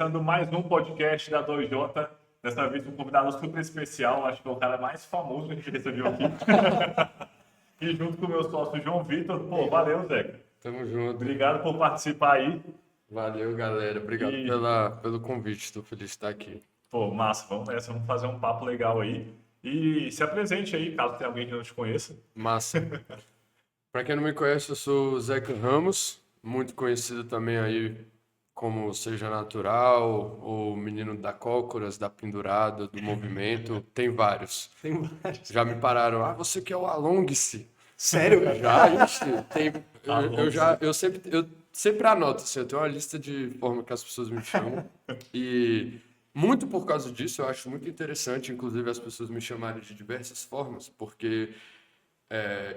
Começando mais um podcast da 2J. Dessa vez um convidado super especial, acho que é o cara mais famoso que a gente recebeu aqui. E junto com o meu sócio João Vitor. Pô, valeu, Zeca. Tamo junto. Obrigado por participar aí. Valeu, galera. Obrigado E, pelo convite. Estou feliz de estar aqui. pô, massa, vamos nessa, vamos fazer um papo legal aí. E se apresente aí, caso tenha alguém que não te conheça. Massa. Para quem não me conhece, eu sou o Zeca Ramos, muito conhecido também aí como Seja Natural, o menino da Cócoras, da Pendurada, do movimento. Tem vários. Tem vários. Já me pararam. Ah, você que é o Alongue-se. Sério? Já, ixi, tem. Alongue-se. Eu sempre anoto, assim, eu tenho uma lista de forma que as pessoas me chamam. E muito por causa disso, eu acho muito interessante, inclusive, as pessoas me chamarem de diversas formas, porque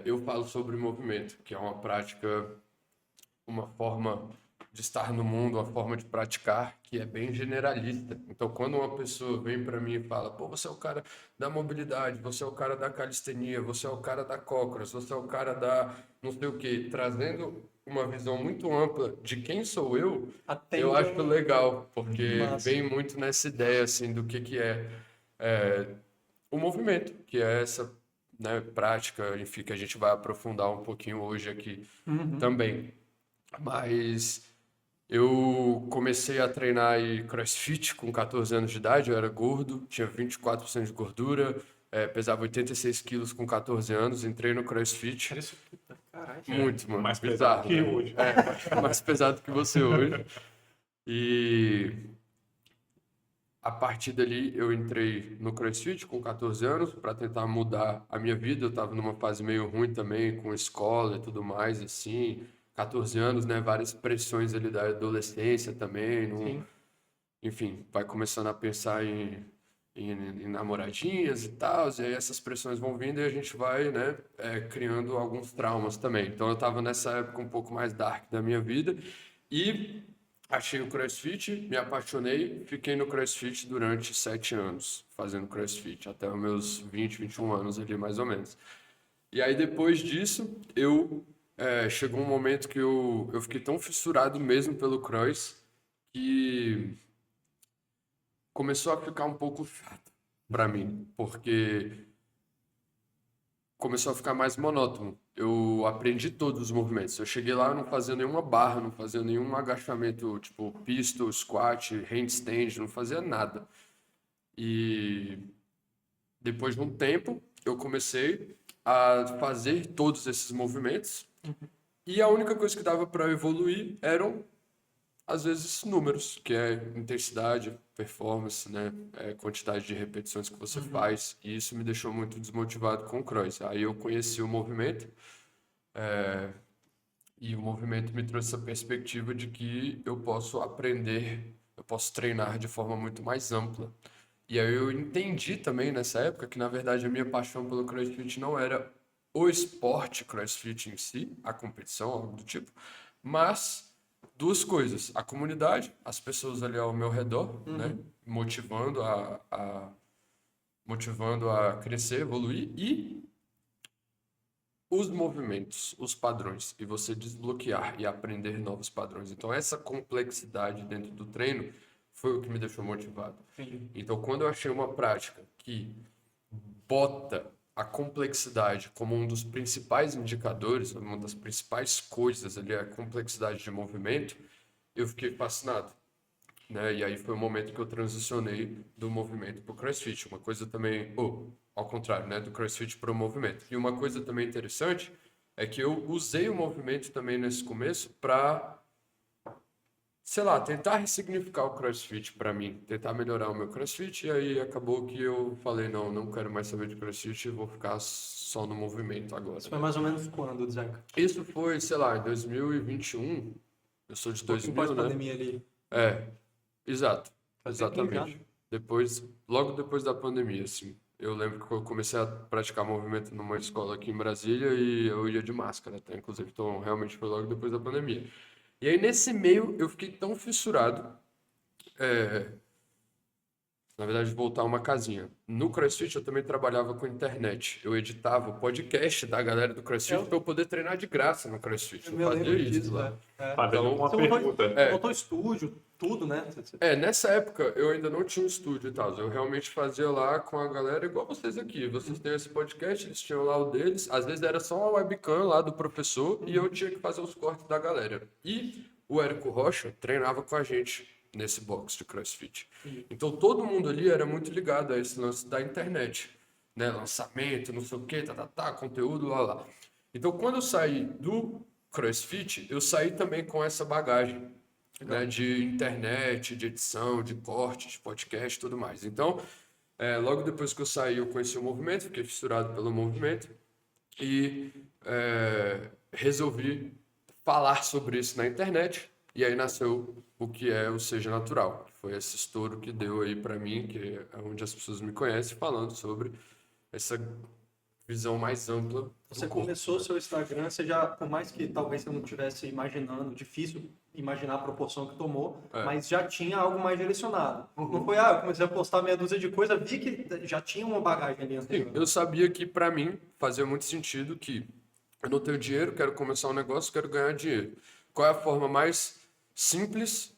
eu falo sobre movimento, que é uma prática, uma forma de estar no mundo, uma forma de praticar que é bem generalista. Então, quando uma pessoa vem para mim e fala, pô, você é o cara da mobilidade, você é o cara da calistenia, você é o cara da cócoras, você é o cara da não sei o quê, trazendo uma visão muito ampla de quem sou eu Atende acho ao- legal, porque Massa. vem muito nessa ideia, assim, do que é o movimento, que é essa, né, prática, enfim, que a gente vai aprofundar um pouquinho hoje aqui também. Mas eu comecei a treinar aí CrossFit com 14 anos de idade, eu era gordo, tinha 24% de gordura, pesava 86 quilos com 14 anos, entrei no CrossFit. Isso, puta, caralho. Muito, mano, Mais pesado bizarro, que né? hoje. Mais pesado que você hoje. E a partir dali eu entrei no CrossFit com 14 anos para tentar mudar a minha vida. Eu estava numa fase meio ruim também, com escola e tudo mais, assim. 14 anos, né? Várias pressões ali da adolescência também. Sim. Enfim, vai começando a pensar em namoradinhas e tal. E aí essas pressões vão vindo e a gente vai, né? Criando alguns traumas também. Então eu estava nessa época um pouco mais dark da minha vida. E achei o CrossFit, me apaixonei, fiquei no CrossFit durante 7 anos, fazendo CrossFit, até os meus 20, 21 anos ali, mais ou menos. E aí, depois disso, chegou um momento que eu fiquei tão fissurado mesmo pelo cross, que começou a ficar um pouco chato para mim, porque começou a ficar mais monótono. Eu aprendi todos os movimentos. Eu cheguei lá, eu não fazia nenhuma barra, não fazia nenhum agachamento, tipo pistol, squat, handstand, não fazia nada. E depois de um tempo, eu comecei a fazer todos esses movimentos. E a única coisa que dava para evoluir eram, às vezes, números, que é intensidade, performance, né? Quantidade de repetições que você faz. E isso me deixou muito desmotivado com o cross. Aí eu conheci o movimento, e o movimento me trouxe essa perspectiva de que eu posso aprender, eu posso treinar de forma muito mais ampla. E aí eu entendi também nessa época que, na verdade, a minha paixão pelo CrossFit não era o esporte CrossFit em si, a competição, algo do tipo, mas duas coisas: a comunidade, as pessoas ali ao meu redor, né, motivando a crescer, evoluir, e os movimentos, os padrões, e você desbloquear e aprender novos padrões. Então, essa complexidade dentro do treino foi o que me deixou motivado. Entendi. Então, quando eu achei uma prática que bota a complexidade como um dos principais indicadores, uma das principais coisas ali, a complexidade de movimento, eu fiquei fascinado, né? E aí foi o momento que eu transicionei do movimento para o CrossFit. Uma coisa também, ao contrário, né, do CrossFit para o movimento. E uma coisa também interessante é que eu usei o movimento também nesse começo para, sei lá, tentar ressignificar o CrossFit para mim, tentar melhorar o meu CrossFit. E aí acabou que eu falei, não quero mais saber de CrossFit, vou ficar só no movimento agora. Isso foi mais ou menos quando, Zeca? Isso foi, sei lá, em 2021. Eu sou de Um pouquinho 2000, né? pós-pandemia ali. Exato, Faz tempinho já, exatamente. Logo depois da pandemia, assim. Eu lembro que eu comecei a praticar movimento numa escola aqui em Brasília e eu ia de máscara, até, inclusive. Então, realmente foi logo depois da pandemia. E aí, nesse meio, eu fiquei tão fissurado Na verdade, voltar uma casinha. No CrossFit eu também trabalhava com internet. Eu editava o podcast da galera do CrossFit para eu poder treinar de graça no CrossFit. Eu Eu fazia lembro isso disso, lá. Fazendo Então, uma Você pergunta. montou estúdio, tudo, né? nessa época eu ainda não tinha um estúdio e tal. Eu realmente fazia lá com a galera igual vocês aqui. Vocês têm esse podcast, eles tinham lá o deles. Às vezes era só uma webcam lá do professor e eu tinha que fazer os cortes da galera. E o Érico Rocha treinava com a gente nesse box de CrossFit. Então todo mundo ali era muito ligado a esse lance da internet, né? Lançamento, não sei o que, conteúdo, lá. Então quando eu saí do CrossFit, eu saí também com essa bagagem, né, de internet, de edição, de corte, de podcast e tudo mais. Então, logo depois que eu saí, eu conheci o movimento, fiquei fissurado pelo movimento e resolvi falar sobre isso na internet. E aí nasceu o que é o Seja Natural. Foi esse estouro que deu aí para mim, que é onde as pessoas me conhecem, falando sobre essa visão mais ampla do Você corpo. começou seu Instagram, você já, por mais que talvez você não estivesse imaginando, difícil imaginar a proporção que tomou, mas já tinha algo mais direcionado. Não foi, eu comecei a postar meia dúzia de coisa, vi que já tinha uma bagagem ali anterior. Eu sabia que para mim fazia muito sentido que eu não tenho dinheiro, quero começar um negócio, quero ganhar dinheiro. Qual é a forma mais simples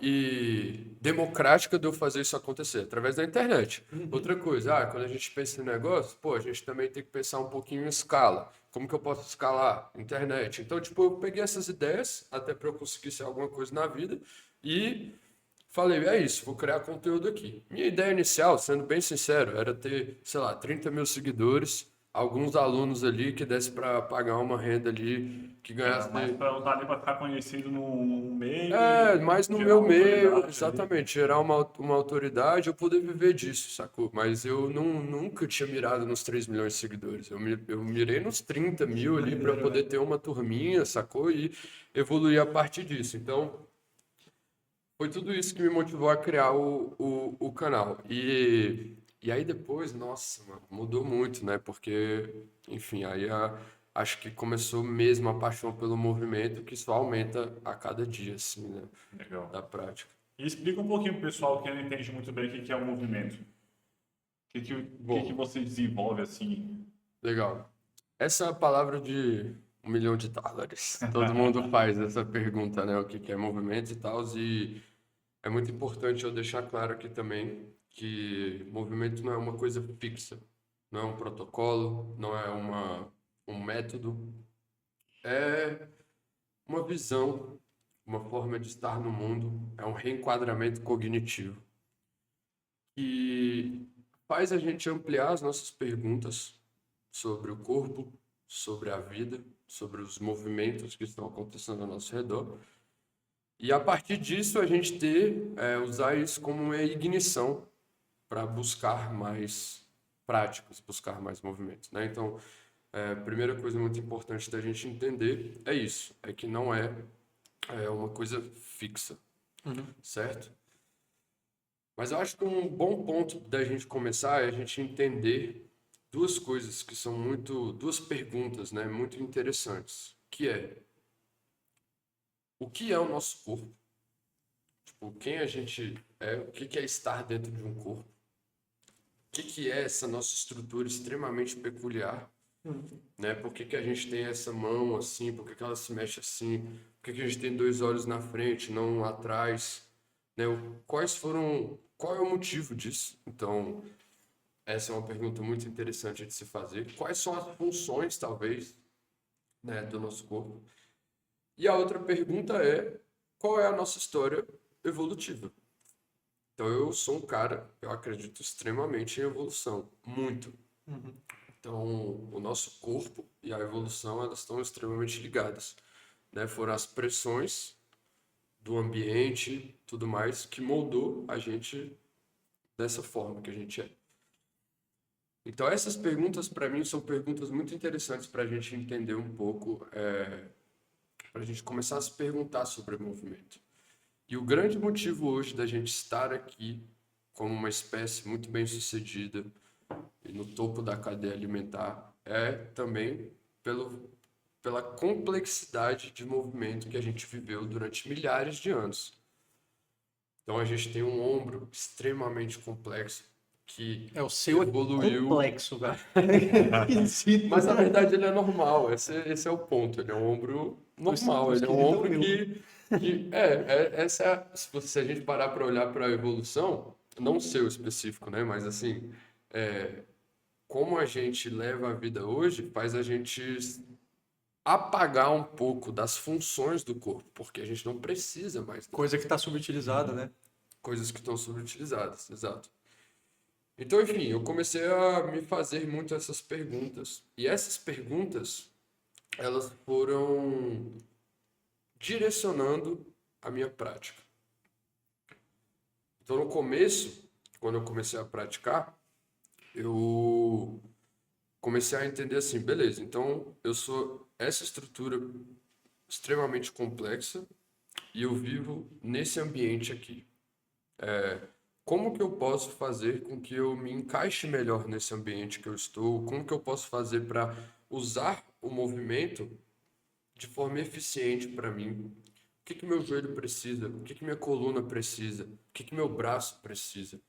e democrática de eu fazer isso acontecer? Através da internet. Outra coisa, quando a gente pensa em negócio, pô, a gente também tem que pensar um pouquinho em escala. Como que eu posso escalar? Internet. Então, tipo, eu peguei essas ideias até para eu conseguir ser alguma coisa na vida e falei, é isso, vou criar conteúdo aqui. Minha ideia inicial, sendo bem sincero, era ter, sei lá, 30 mil seguidores, alguns alunos ali que desse para pagar uma renda ali, que ganhasse... Mas para usar ali para ficar conhecido no meio Mas no gerar meu uma meio, autoridade ali. exatamente, gerar uma autoridade, eu poder viver disso, sacou? Mas eu nunca tinha mirado nos 3 milhões de seguidores. Eu mirei nos 30 mil ali para poder ter uma turminha, sacou? E evoluir a partir disso. Então, foi tudo isso que me motivou a criar o canal. E aí depois, nossa, mano, mudou muito, né? Porque, enfim, acho que começou mesmo a paixão pelo movimento, que só aumenta a cada dia, assim, né? Legal. Da prática. E explica um pouquinho pro pessoal que não entende muito bem o que é o movimento. O que você desenvolve assim? Legal. Essa é a palavra de US$ 1 milhão. Todo mundo faz essa pergunta, né? O que é movimento e tal. E é muito importante eu deixar claro aqui também que movimento não é uma coisa fixa. Não é um protocolo, não é um método. É uma visão, uma forma de estar no mundo. É um reenquadramento cognitivo. E faz a gente ampliar as nossas perguntas sobre o corpo, sobre a vida, sobre os movimentos que estão acontecendo ao nosso redor. E a partir disso a gente usar isso como uma ignição para buscar mais práticas, buscar mais movimentos, né? Então, a primeira coisa muito importante da gente entender é isso, é que não é uma coisa fixa, certo? Mas eu acho que um bom ponto da gente começar é a gente entender duas coisas que são duas perguntas, né, muito interessantes, que é o que é o nosso corpo? Tipo, quem a gente é, o que é estar dentro de um corpo? O que é essa nossa estrutura extremamente peculiar? Né? Por que a gente tem essa mão assim? Por que ela se mexe assim? Por que a gente tem 2 olhos na frente, não lá atrás? Né? Qual é o motivo disso? Então, essa é uma pergunta muito interessante de se fazer. Quais são as funções, talvez, né, do nosso corpo? E a outra pergunta é, qual é a nossa história evolutiva? Então, eu sou um cara, eu acredito extremamente em evolução, muito. Então, o nosso corpo e a evolução, elas estão extremamente ligadas, né? Foram as pressões do ambiente, tudo mais, que moldou a gente dessa forma que a gente é. Então, essas perguntas, para mim, são perguntas muito interessantes para a gente entender um pouco, para a gente começar a se perguntar sobre o movimento. E o grande motivo hoje da gente estar aqui como uma espécie muito bem sucedida e no topo da cadeia alimentar é também pela complexidade de movimento que a gente viveu durante milhares de anos. Então a gente tem um ombro extremamente complexo que É, o seu é evoluiu. complexo, velho. Esquisito. Mas na verdade ele é normal, esse é o ponto. Ele é um ombro normal, ele é um esquisito é o ombro meu. essa é, se a gente parar para olhar para a evolução, não o seu específico, né? Mas assim, como a gente leva a vida hoje, faz a gente apagar um pouco das funções do corpo, porque a gente não precisa mais Coisa que tá subutilizada, né? coisas que estão subutilizadas, exato. Então, enfim, eu comecei a me fazer muito essas perguntas. E essas perguntas, elas foram direcionando a minha prática. Então, no começo, quando eu comecei a praticar, eu comecei a entender assim, beleza, então eu sou essa estrutura extremamente complexa e eu vivo nesse ambiente aqui. Como que eu posso fazer com que eu me encaixe melhor nesse ambiente que eu estou? Como que eu posso fazer para usar o movimento de forma eficiente para mim? O que que meu joelho precisa? O que que minha coluna precisa? O que que meu braço precisa?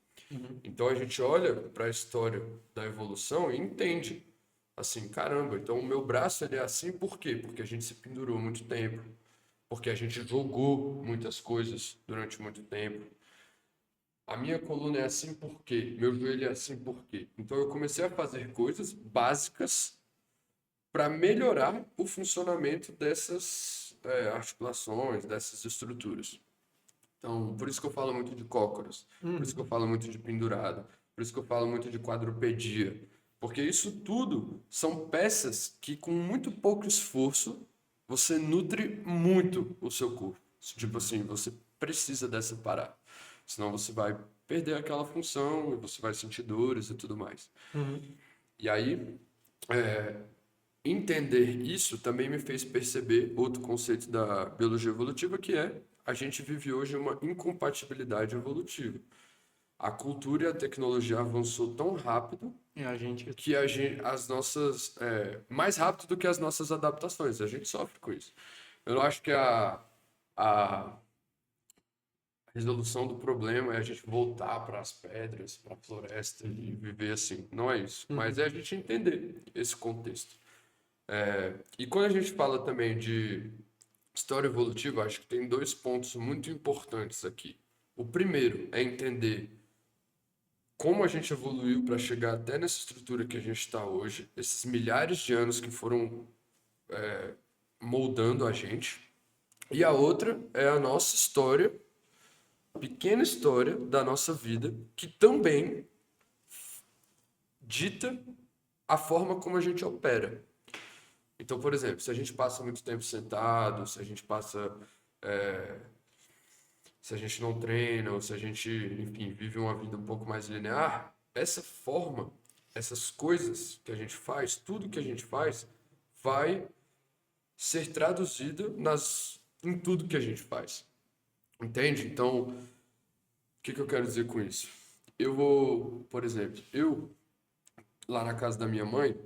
Então a gente olha para a história da evolução e entende assim, caramba, então o meu braço ele é assim por quê? Porque a gente se pendurou muito tempo, porque a gente jogou muitas coisas durante muito tempo. A minha coluna é assim por quê? Meu joelho é assim por quê? Então eu comecei a fazer coisas básicas para melhorar o funcionamento dessas articulações, dessas estruturas. Então, por isso que eu falo muito de cócoras, por isso que eu falo muito de pendurado, por isso que eu falo muito de quadrupedia, porque isso tudo são peças que com muito pouco esforço você nutre muito o seu corpo. Tipo assim, você precisa dessa parada, senão você vai perder aquela função e você vai sentir dores e tudo mais. E aí, entender isso também me fez perceber outro conceito da biologia evolutiva, que é a gente vive hoje uma incompatibilidade evolutiva. A cultura e a tecnologia avançou tão rápido E a gente. que as nossas mais rápido do que as nossas adaptações. A gente sofre com isso. Eu não acho que a resolução do problema é a gente voltar para as pedras, para a floresta e viver assim. Não é isso. Mas é a gente entender esse contexto. E quando a gente fala também de história evolutiva, acho que tem dois pontos muito importantes aqui. O primeiro é entender como a gente evoluiu para chegar até nessa estrutura que a gente está hoje, esses milhares de anos que foram moldando a gente. E a outra é a nossa história, pequena história da nossa vida, que também dita a forma como a gente opera. Então, por exemplo, se a gente passa muito tempo sentado, se a gente passa, se a gente não treina, ou se a gente, enfim, vive uma vida um pouco mais linear, essa forma, essas coisas que a gente faz, tudo que a gente faz, vai ser traduzida em tudo que a gente faz. Entende? Então, o que eu quero dizer com isso? Eu vou, por exemplo, lá na casa da minha mãe,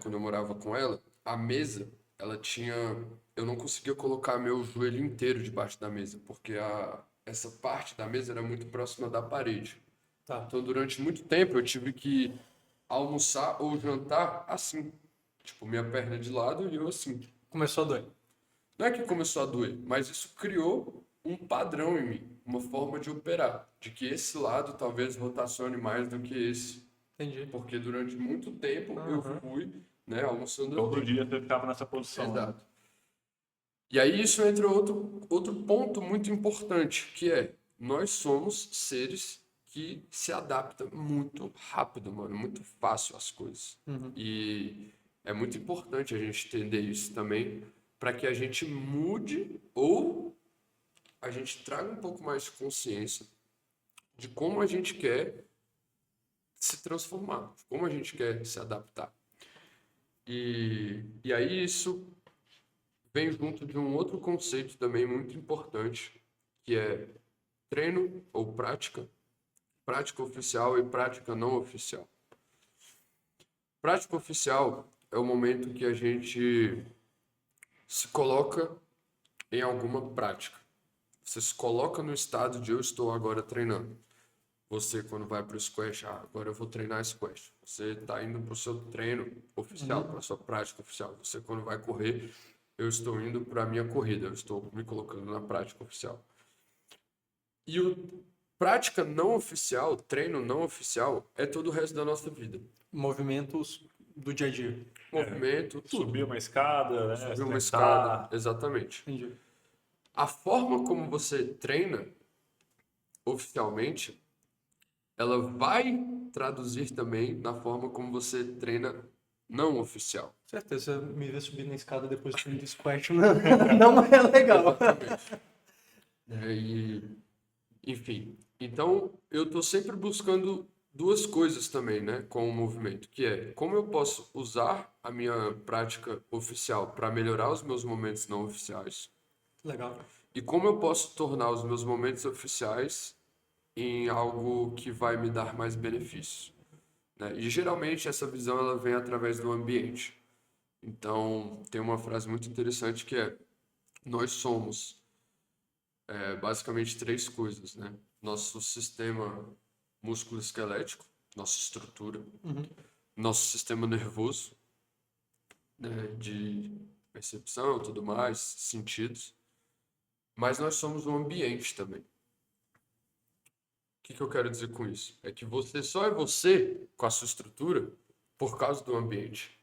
quando eu morava com ela, a mesa, ela tinha. Eu não conseguia colocar meu joelho inteiro debaixo da mesa, porque essa parte da mesa era muito próxima da parede. Tá. Então, durante muito tempo, eu tive que almoçar ou jantar assim. Tipo, minha perna de lado e eu assim. Começou a doer. Não é que começou a doer, mas isso criou um padrão em mim, uma forma de operar, de que esse lado talvez rotacione mais do que esse. Entendi. Porque durante muito tempo eu fui, né, almoçando Todo assim. dia você ficava nessa posição. Né? Exato. E aí isso entra outro ponto muito importante, que é, nós somos seres que se adaptam muito rápido, mano, muito fácil às coisas. E é muito importante a gente entender isso também, para que a gente mude ou a gente traga um pouco mais de consciência de como a gente quer se transformar, de como a gente quer se adaptar. E aí isso vem junto de um outro conceito também muito importante, que é treino ou prática, prática oficial e prática não oficial. Prática oficial é o momento que a gente se coloca em alguma prática, Você se coloca no estado de eu estou agora treinando. Você, quando vai para o squash, agora eu vou treinar squash. Você está indo para o seu treino oficial, para a sua prática oficial. Você, quando vai correr, eu estou indo para a minha corrida. Eu estou me colocando na prática oficial. E o prática não oficial, treino não oficial, é todo o resto da nossa vida. Movimentos do dia a dia. Movimento, tudo. Subir uma escada, né? Subir uma Sentar. escada, exatamente. Entendi. A forma como você treina oficialmente, ela vai traduzir também na forma como você treina não oficial. Certeza, me ver subir na escada depois do treino de squash não é legal. Enfim, então eu estou sempre buscando duas coisas também, né, com o movimento, que é como eu posso usar a minha prática oficial para melhorar os meus momentos não oficiais Legal. e como eu posso tornar os meus momentos oficiais em algo que vai me dar mais benefícios, né? E geralmente essa visão ela vem através do ambiente. Então, tem uma frase muito interessante que é: nós somos basicamente três coisas, né? Nosso sistema músculo-esquelético, nossa estrutura, nosso sistema nervoso, né? De percepção, tudo mais, sentidos, mas nós somos um ambiente também. O que eu quero dizer com isso? É que você só é você com a sua estrutura por causa do ambiente.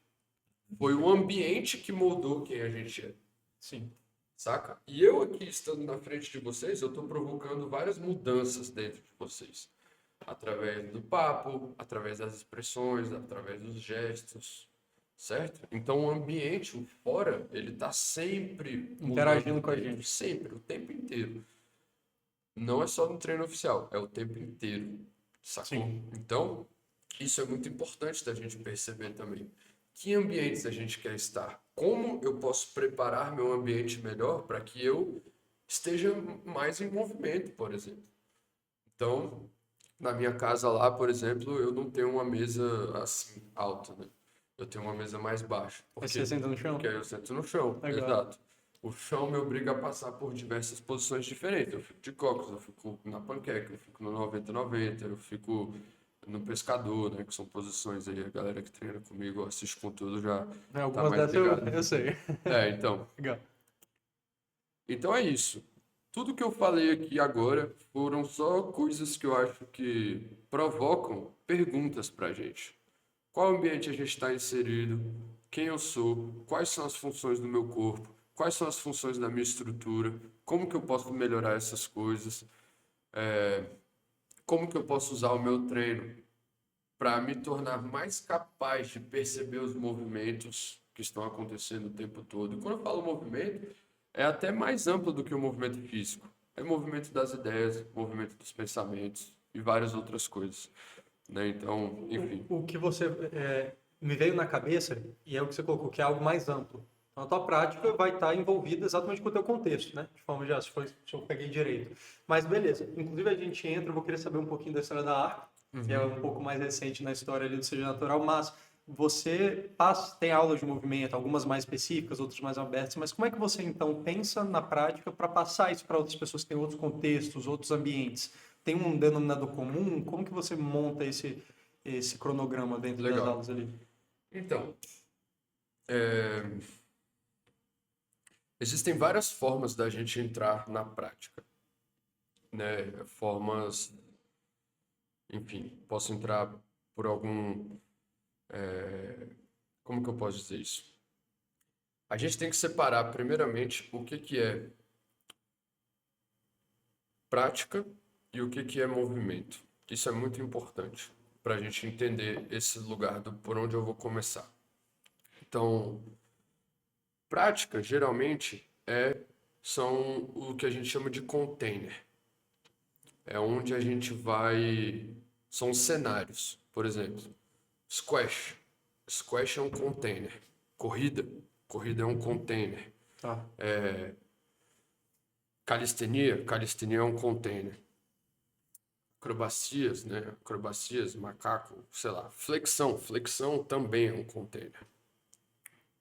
Foi o ambiente que moldou quem a gente é. Sim. Saca? E eu aqui, estando na frente de vocês, eu estou provocando várias mudanças dentro de vocês. Através do papo, através das expressões, através dos gestos, certo? Então o ambiente, o fora, ele está sempre Interagindo mudando com a dentro, gente. sempre, o tempo inteiro. Não é só no treino oficial, é o tempo inteiro, sacou? Sim. Então, isso é muito importante da gente perceber também. Que ambientes a gente quer estar? Como eu posso preparar meu ambiente melhor para que eu esteja mais em movimento, por exemplo? Então, na minha casa lá, por exemplo, eu não tenho uma mesa assim alta, né? Eu tenho uma mesa mais baixa. Por Aí quê? você senta no chão? Porque aí eu sento no chão, Legal. exato. O chão me obriga a passar por diversas posições diferentes. Eu fico de cócoras, eu fico na panqueca, eu fico no 90-90, eu fico no pescador, né? Que são posições aí, a galera que treina comigo, assiste conteúdo já tá Algumas mais dessas ligado. eu sei. Então. Legal. Então é isso. Tudo que eu falei aqui agora foram só coisas que eu acho que provocam perguntas pra gente. Qual ambiente a gente está inserido? Quem eu sou? Quais são as funções do meu corpo? Quais são as funções da minha estrutura? Como que eu posso melhorar essas coisas? Como que eu posso usar o meu treino para me tornar mais capaz de perceber os movimentos que estão acontecendo o tempo todo? E quando eu falo movimento, é até mais amplo do que o movimento físico. É movimento das ideias, movimento dos pensamentos e várias outras coisas, né? Então, enfim. O que você me veio na cabeça, e é o que você colocou, que é algo mais amplo. Então, a tua prática vai estar envolvida exatamente com o teu contexto, né? De forma geral, se eu peguei direito. Mas beleza. Inclusive, a gente entra, eu vou querer saber um pouquinho da história da ARC, que é um pouco mais recente na história ali do Seja Natural, mas você tem aulas de movimento, algumas mais específicas, outras mais abertas, mas como é que você, então, pensa na prática para passar isso para outras pessoas que têm outros contextos, outros ambientes? Tem um denominador comum? Como que você monta esse cronograma dentro das aulas ali? Então, existem várias formas da gente entrar na prática, né? Formas, enfim, posso entrar por algum, como que eu posso dizer isso? A gente tem que separar primeiramente o que é prática e o que é movimento. Isso é muito importante para a gente entender esse lugar por onde eu vou começar. Então, prática, geralmente, são o que a gente chama de container. É onde a gente vai... São cenários. Por exemplo, squash. Squash é um container. Corrida é um container. Tá. Calistenia é um container. Acrobacias, né? Acrobacias, macaco, sei lá. Flexão também é um container.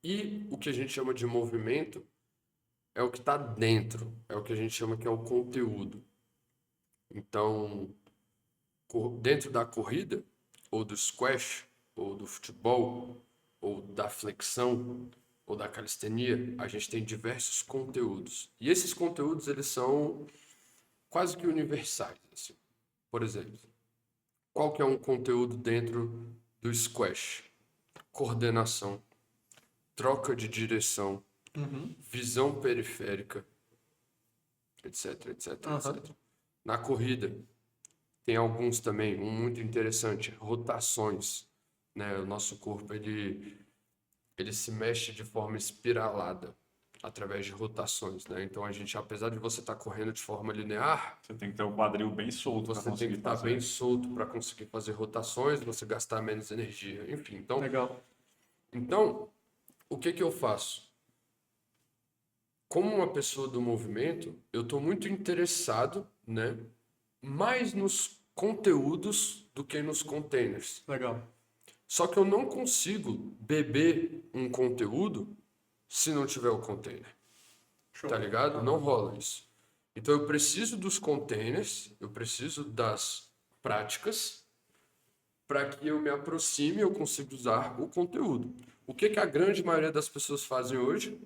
E o que a gente chama de movimento é o que está dentro, é o que a gente chama que é o conteúdo. Então, dentro da corrida, ou do squash, ou do futebol, ou da flexão, ou da calistenia, a gente tem diversos conteúdos. E esses conteúdos, eles são quase que universais, assim. Por exemplo, qual que é um conteúdo dentro do squash? Coordenação, troca de direção, visão periférica, etc, etc, etc. Na corrida, tem alguns também, um muito interessante, rotações, né? O nosso corpo, ele se mexe de forma espiralada, através de rotações, né? Então, a gente, apesar de você estar correndo de forma linear, Você tem que ter o quadril bem solto para você tem conseguir que estar fazer. bem solto para conseguir fazer rotações, você gastar menos energia, enfim. Legal. Então, o que que eu faço? Como uma pessoa do movimento, eu estou muito interessado, né, mais nos conteúdos do que nos containers. Legal. Só que eu não consigo beber um conteúdo se não tiver o container. Show. Tá ligado? Não rola isso. Então eu preciso dos containers, eu preciso das práticas para que eu me aproxime e eu consiga usar o conteúdo. O que que a grande maioria das pessoas fazem hoje?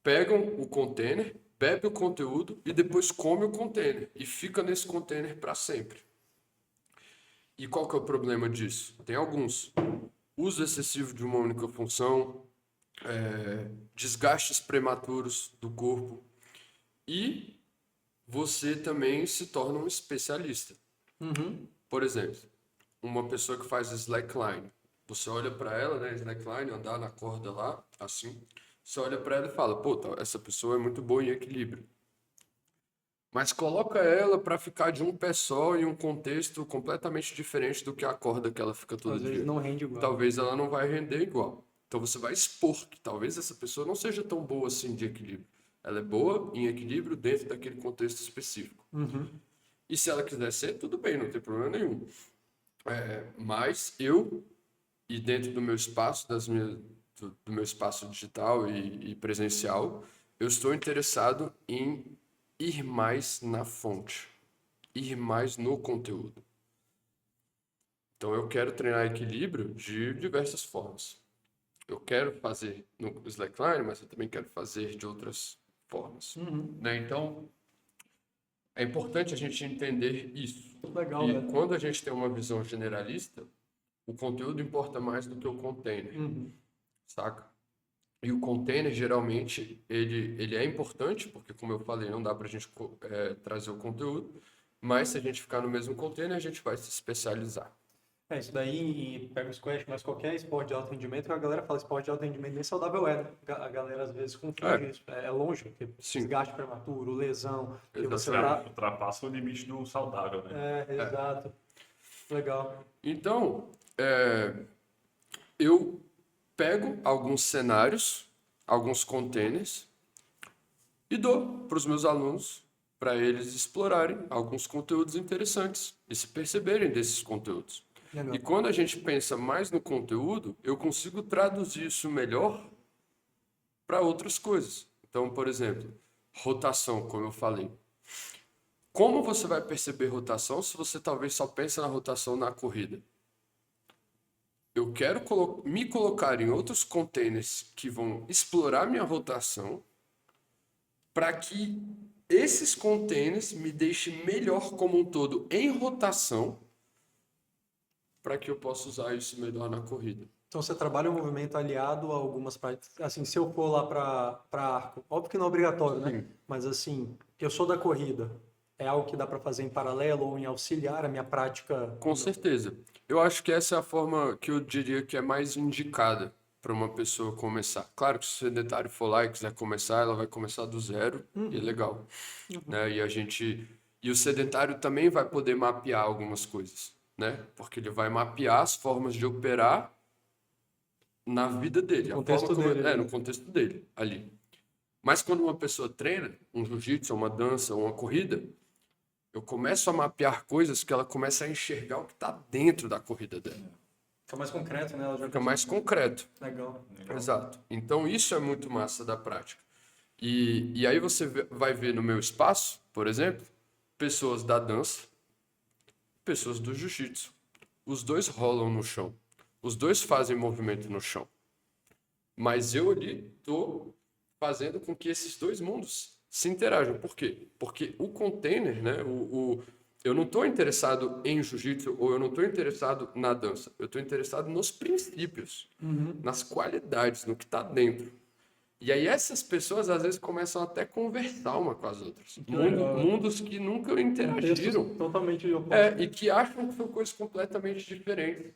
Pegam o container, bebe o conteúdo e depois come o container e fica nesse container para sempre. E qual que é o problema disso? Tem alguns. Uso excessivo de uma única função, desgastes prematuros do corpo e você também se torna um especialista. Por exemplo, uma pessoa que faz slackline. Você olha para ela, né, slackline, andar na corda lá, assim. Você olha para ela e fala, pô, essa pessoa é muito boa em equilíbrio. Mas coloca ela para ficar de um pé só em um contexto completamente diferente do que a corda que ela fica todo Às dia. vezes não rende igual. Talvez ela não vai render igual. Então você vai expor que talvez essa pessoa não seja tão boa assim de equilíbrio. Ela é boa em equilíbrio dentro daquele contexto específico. E se ela quiser ser, tudo bem, não tem problema nenhum. Mas eu, e dentro do meu espaço, do meu espaço digital e presencial, eu estou interessado em ir mais na fonte, ir mais no conteúdo. Então eu quero treinar equilíbrio de diversas formas. Eu quero fazer no slackline, mas eu também quero fazer de outras formas. Né? Então é importante a gente entender isso. Legal, E velho. quando a gente tem uma visão generalista, o conteúdo importa mais do que o container, saca? E o container, geralmente, ele é importante, porque, como eu falei, não dá pra gente trazer o conteúdo, mas se a gente ficar no mesmo container, a gente vai se especializar. Isso daí pega o squash, mas qualquer esporte de alto rendimento, a galera fala esporte de alto rendimento nem saudável é, né? A galera às vezes confunde isso. É longe, porque Sim. desgaste prematuro, lesão, que você Exatamente. tá... Ultrapassa o limite do saudável, né? Exato. Legal. Então, eu pego alguns cenários, alguns containers, e dou para os meus alunos, para eles explorarem alguns conteúdos interessantes e se perceberem desses conteúdos. Legal. E quando a gente pensa mais no conteúdo, eu consigo traduzir isso melhor para outras coisas. Então, por exemplo, rotação, como eu falei. Como você vai perceber rotação se você talvez só pensa na rotação na corrida? Eu quero me colocar em outros containers que vão explorar minha rotação para que esses containers me deixem melhor como um todo em rotação para que eu possa usar isso melhor na corrida. Então você trabalha o movimento aliado a algumas práticas. Assim, se eu for lá para arco, óbvio que não é obrigatório, né? Mas assim, eu sou da corrida. É algo que dá para fazer em paralelo ou em auxiliar a minha prática? Com certeza. Eu acho que essa é a forma que eu diria que é mais indicada para uma pessoa começar. Claro que se o sedentário for lá e quiser começar, ela vai começar do zero e é legal. Né? E o sedentário também vai poder mapear algumas coisas, né? Porque ele vai mapear as formas de operar na vida dele. No contexto dele, né? No contexto dele, ali. Mas quando uma pessoa treina, um jiu-jitsu, uma dança, uma corrida, eu começo a mapear coisas que ela começa a enxergar o que está dentro da corrida dela. Fica mais concreto, né? Ela já Fica mais concreto. Legal. Exato. Então isso é muito massa da prática. E aí você vai ver no meu espaço, por exemplo, pessoas da dança, pessoas do jiu-jitsu. Os dois rolam no chão. Os dois fazem movimento no chão. Mas eu ali estou fazendo com que esses dois mundos se interajam. Por quê? Porque o container, né, eu não estou interessado em jiu-jitsu ou eu não estou interessado na dança. Eu estou interessado nos princípios, nas qualidades, no que está dentro. E aí essas pessoas às vezes começam até a conversar uma com as outras. Mundos que nunca interagiram. Textos totalmente opostos. E que acham que são coisas completamente diferentes.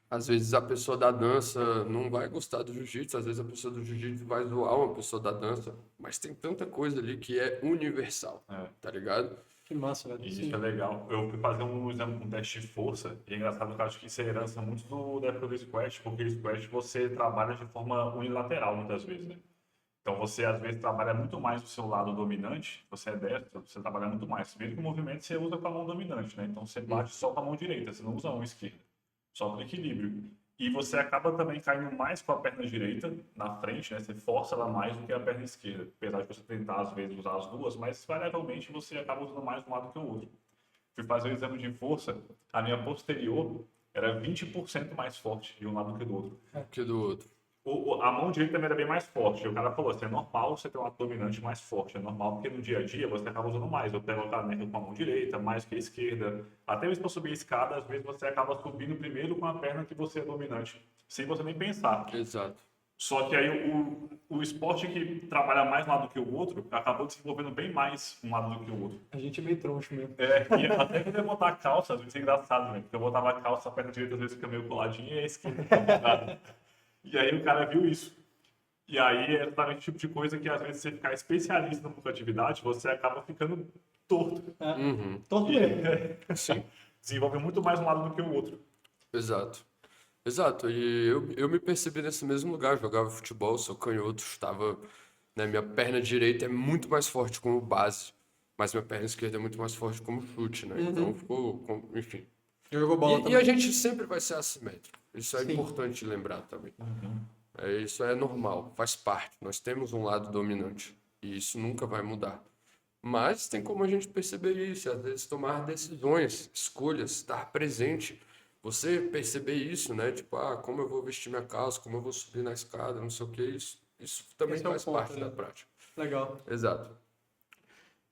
Às vezes a pessoa da dança não vai gostar do jiu-jitsu, às vezes a pessoa do jiu-jitsu vai zoar uma pessoa da dança, mas tem tanta coisa ali que é universal, tá ligado? Que massa, velho. E Sim. isso é legal. Eu fui fazer um teste de força, e é engraçado que eu acho que isso é herança muito da época do squash, porque o squash você trabalha de forma unilateral muitas vezes, né? Então você às vezes trabalha muito mais o seu lado dominante, você é destro, você trabalha muito mais. Mesmo que o movimento você usa com a mão dominante, né? Então você bate só com a mão direita, você não usa a mão esquerda, só para equilíbrio. E você acaba também caindo mais com a perna direita na frente, né? Você força ela mais do que a perna esquerda. Apesar de você tentar, às vezes, usar as duas, mas variavelmente você acaba usando mais um lado que o outro. Fui fazer o exame de força, a minha posterior era 20% mais forte de um lado que do outro. Que do outro. A mão direita também era bem mais forte. O cara falou assim, é normal você ter um lado dominante mais forte. É normal porque no dia a dia você acaba usando mais. Eu pego a caneca com a mão direita, mais que a esquerda. Até mesmo para subir a escada, às vezes você acaba subindo primeiro com a perna que você é dominante, sem você nem pensar. Exato. Só que aí o esporte que trabalha mais um lado que o outro, acabou desenvolvendo bem mais um lado do que o outro. A gente é meio troncho mesmo. E até quando eu botar a calça, às vezes é engraçado, né? Porque eu botava a calça, a perna direita às vezes fica meio coladinha e a esquerda fica bugada. E aí o cara viu isso. E aí é exatamente o tipo de coisa que às vezes você ficar especialista numa atividade, você acaba ficando torto. Torto mesmo. Sim. Desenvolve muito mais um lado do que o outro. Exato. Exato. E eu me percebi nesse mesmo lugar. Eu jogava futebol, sou canhoto, estava, né, minha perna direita é muito mais forte como base, mas minha perna esquerda é muito mais forte como chute, né? Então ficou, enfim. Jogou bola E também. a gente sempre vai ser assimétrico. Isso é Sim. importante lembrar também. Isso é normal, faz parte. Nós temos um lado dominante e isso nunca vai mudar. Mas tem como a gente perceber isso, às vezes tomar decisões, escolhas, estar presente. Você perceber isso, né? Tipo, como eu vou vestir minha calça, como eu vou subir na escada, não sei o que, isso também Esse é o faz ponto, parte né? da prática. Legal. Exato.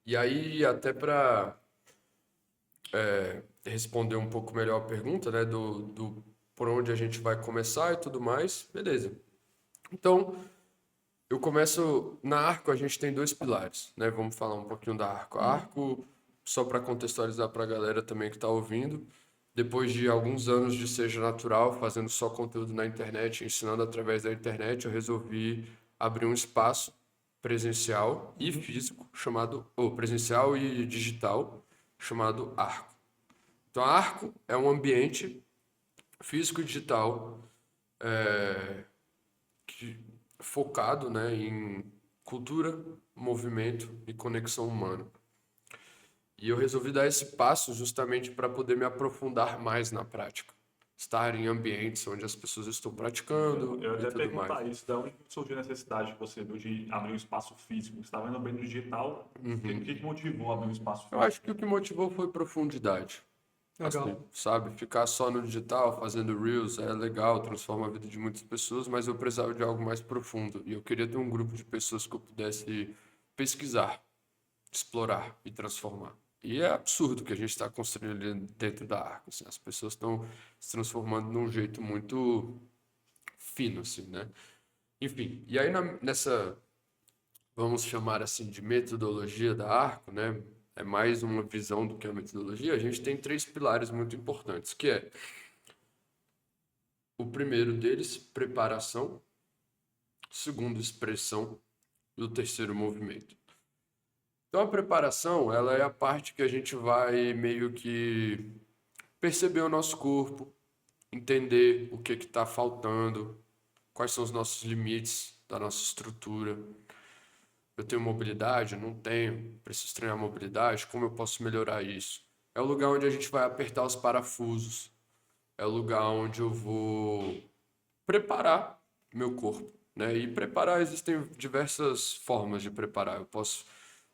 E aí, até para responder um pouco melhor a pergunta, né? Do por onde a gente vai começar e tudo mais, beleza. Então, eu começo na Arco, a gente tem 2 pilares, né? Vamos falar um pouquinho da Arco. A Arco, só para contextualizar para a galera também que está ouvindo, depois de alguns anos de Seja Natural, fazendo só conteúdo na internet, ensinando através da internet, eu resolvi abrir um espaço presencial e físico chamado, ou presencial e digital, chamado Arco. Então, a Arco é um ambiente físico e digital focado, né, em cultura, movimento e conexão humana. E eu resolvi dar esse passo justamente para poder me aprofundar mais na prática. Estar em ambientes onde as pessoas estão praticando Eu e até tudo perguntar mais. isso, da onde surgiu a necessidade que você viu de abrir um espaço físico? Você estava indo bem no digital, o que motivou abrir um espaço Eu físico? acho que o que motivou foi profundidade. Legal. Assim, sabe? Ficar só no digital, fazendo Reels, é legal, transforma a vida de muitas pessoas, mas eu precisava de algo mais profundo. E eu queria ter um grupo de pessoas que eu pudesse pesquisar, explorar e transformar. E é absurdo o que a gente está construindo ali dentro da Arco. Assim, as pessoas estão se transformando de um jeito muito fino, assim, né? Enfim, e aí nessa, vamos chamar assim, de metodologia da Arco, né? É mais uma visão do que a metodologia. A gente tem 3 pilares muito importantes, que é o primeiro deles, preparação, o segundo, expressão, e o terceiro, movimento. Então, a preparação, ela é a parte que a gente vai meio que perceber o nosso corpo, entender o que está faltando, quais são os nossos limites da nossa estrutura. Eu tenho mobilidade? Não tenho. Preciso treinar mobilidade? Como eu posso melhorar isso? É o lugar onde a gente vai apertar os parafusos. é o lugar onde eu vou preparar meu corpo, né? E preparar, existem diversas formas de preparar. Eu posso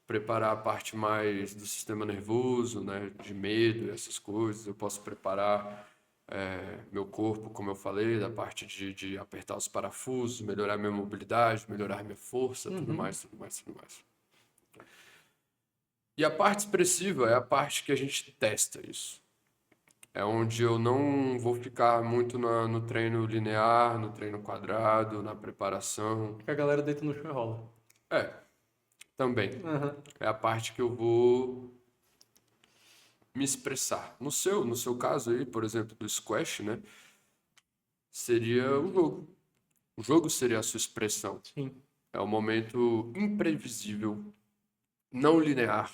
preparar a parte mais do sistema nervoso, né? De medo, essas coisas. Eu posso preparar meu corpo, como eu falei, da parte de apertar os parafusos, melhorar minha mobilidade, melhorar minha força, tudo mais, tudo mais, tudo mais. E a parte expressiva é a parte que a gente testa isso. É onde eu não vou ficar muito no treino linear, no treino quadrado, na preparação. Que a galera deita no chão e rola. É, também. Aham. É a parte que eu vou me expressar. No seu caso aí, por exemplo, do squash, né? Seria o jogo. O jogo seria a sua expressão. Sim, É um momento imprevisível, não linear.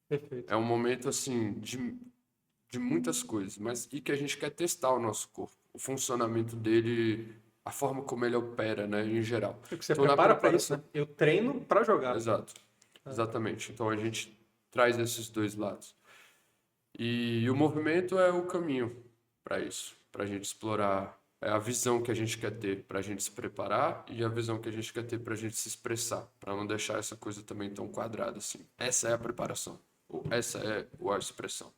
perfeito. É um momento, assim, de muitas coisas, mas e que a gente quer testar o nosso corpo, o funcionamento dele, a forma como ele opera, né, em geral. Porque você Então, na prepara pra isso, preparação, né? Eu treino pra jogar. exato, exatamente. Então a gente traz esses dois lados. E o movimento é o caminho para isso, para a gente explorar. É a visão que a gente quer ter para a gente se preparar e a visão que a gente quer ter para a gente se expressar, para não deixar essa coisa também tão quadrada assim. Essa é a preparação, ou essa é a expressão,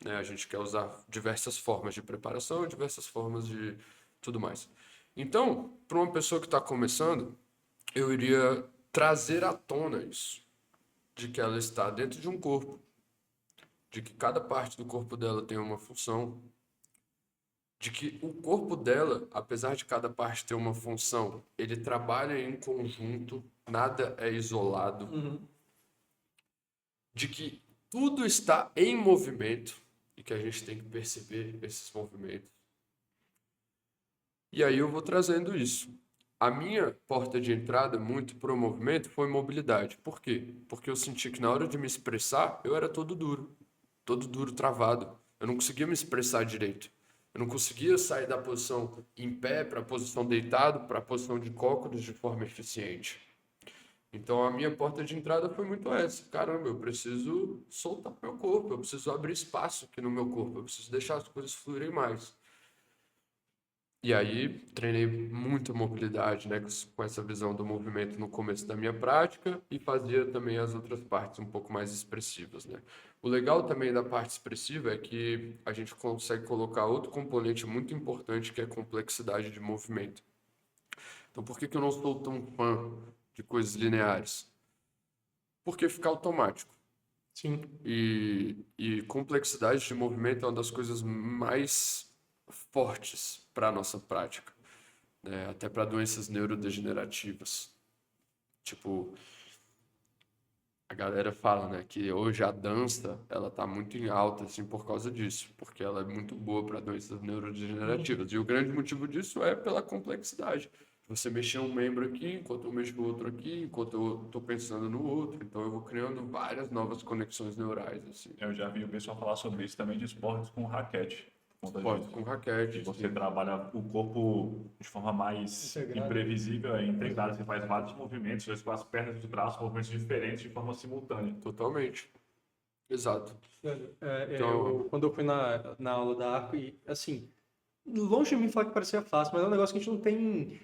né? A gente quer usar diversas formas de preparação, diversas formas de tudo mais. Então, para uma pessoa que está começando, eu iria trazer à tona isso, de que ela está dentro de um corpo, de que cada parte do corpo dela tem uma função, de que o corpo dela, apesar de cada parte ter uma função, ele trabalha em conjunto, nada é isolado, Uhum. de que tudo está em movimento e que a gente tem que perceber esses movimentos. E aí eu vou trazendo isso. A minha porta de entrada muito para o movimento foi mobilidade. Por quê? Porque eu senti que na hora de me expressar, eu era todo duro, travado. Eu não conseguia me expressar direito. Eu não conseguia sair da posição em pé para a posição deitado, para a posição de cócoras de forma eficiente. Então a minha porta de entrada foi muito essa. Caramba, eu preciso soltar meu corpo, eu preciso abrir espaço aqui no meu corpo, eu preciso deixar as coisas fluírem mais. E aí treinei muito mobilidade, né, com essa visão do movimento no começo da minha prática e fazia também as outras partes um pouco mais expressivas, né? O legal também da parte expressiva é que a gente consegue colocar outro componente muito importante que é a complexidade de movimento. Então, por que que eu não sou tão fã de coisas lineares? Porque fica automático. Sim. E complexidade de movimento é uma das coisas mais fortes para a nossa prática, né? Até para doenças neurodegenerativas. Tipo, a galera fala, né, que hoje a dança, ela tá muito em alta, assim, por causa disso, porque ela é muito boa para doenças neurodegenerativas. E o grande motivo disso é pela complexidade. Você mexer um membro aqui, enquanto eu mexo o outro aqui, enquanto eu tô pensando no outro. Então eu vou criando várias novas conexões neurais, assim. Eu já vi o pessoal falar sobre isso também de esportes com raquete. Por conta Esporte disso. com raquete, Você trabalha o corpo de forma mais Integrado. imprevisível, é integrado. Você faz vários movimentos, às vezes com as pernas e os braços, movimentos diferentes de forma simultânea. totalmente. Exato. Velho, Então, quando eu fui na aula da Arco, e assim, longe de mim falar que parecia fácil, mas é um negócio que a gente não tem.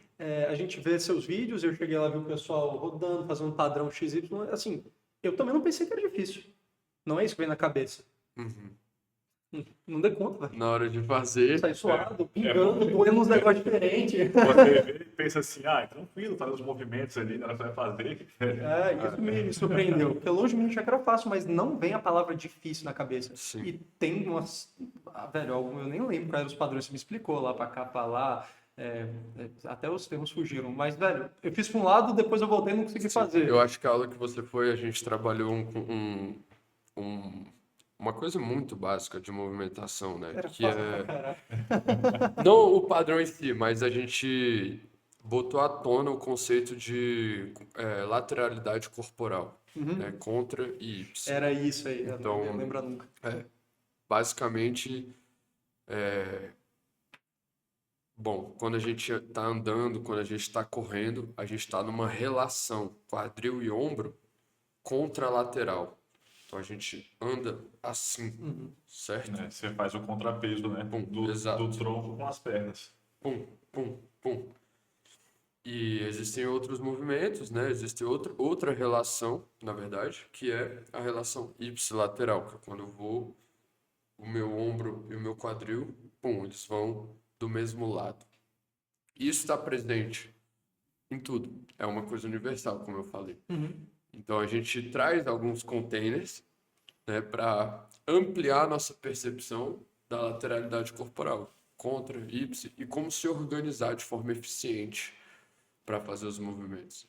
A gente vê seus vídeos, eu cheguei lá, vi o pessoal rodando, fazendo padrão XY. Assim, eu também não pensei que era difícil. Não é isso que vem na cabeça. uhum. Não dê conta, velho. Na hora de fazer, Sai suado, pingando, doendo uns negócios diferentes. Você vê e pensa assim, ah, é tranquilo, fazer os movimentos ali, na hora que você vai fazer. Isso me surpreendeu. Porque longe de mim achar que era fácil, mas não vem a palavra difícil na cabeça. Sim. E tem umas. Velho, eu nem lembro quais eram os padrões, você me explicou lá pra cá, pra lá. Até os termos fugiram. Mas, velho, eu fiz pra um lado, depois eu voltei e não consegui fazer. eu acho que a aula que você foi, a gente trabalhou uma coisa muito básica de movimentação, né? Era Que fácil pra é caralho. não o padrão em si, mas a gente botou à tona o conceito de lateralidade corporal, né? Contra e ipsi. Era isso aí, eu não ia Então, lembrar nunca. basicamente, bom, quando a gente está andando, quando a gente está correndo, a gente está numa relação quadril e ombro contralateral. Então Então a gente anda assim, certo? Né? Você faz o contrapeso, né? Do Exato. tronco com as pernas. Pum, pum, pum. E existem outros movimentos, né? Existe outra relação, na verdade, que é a relação ipsilateral, que é quando eu vou, o meu ombro e o meu quadril, pum, eles vão do mesmo lado. Isso está presente em tudo. É uma coisa universal, como eu falei. Então a gente traz alguns containers, né, para ampliar a nossa percepção da lateralidade corporal, contra, ipsi, e como se organizar de forma eficiente para fazer os movimentos,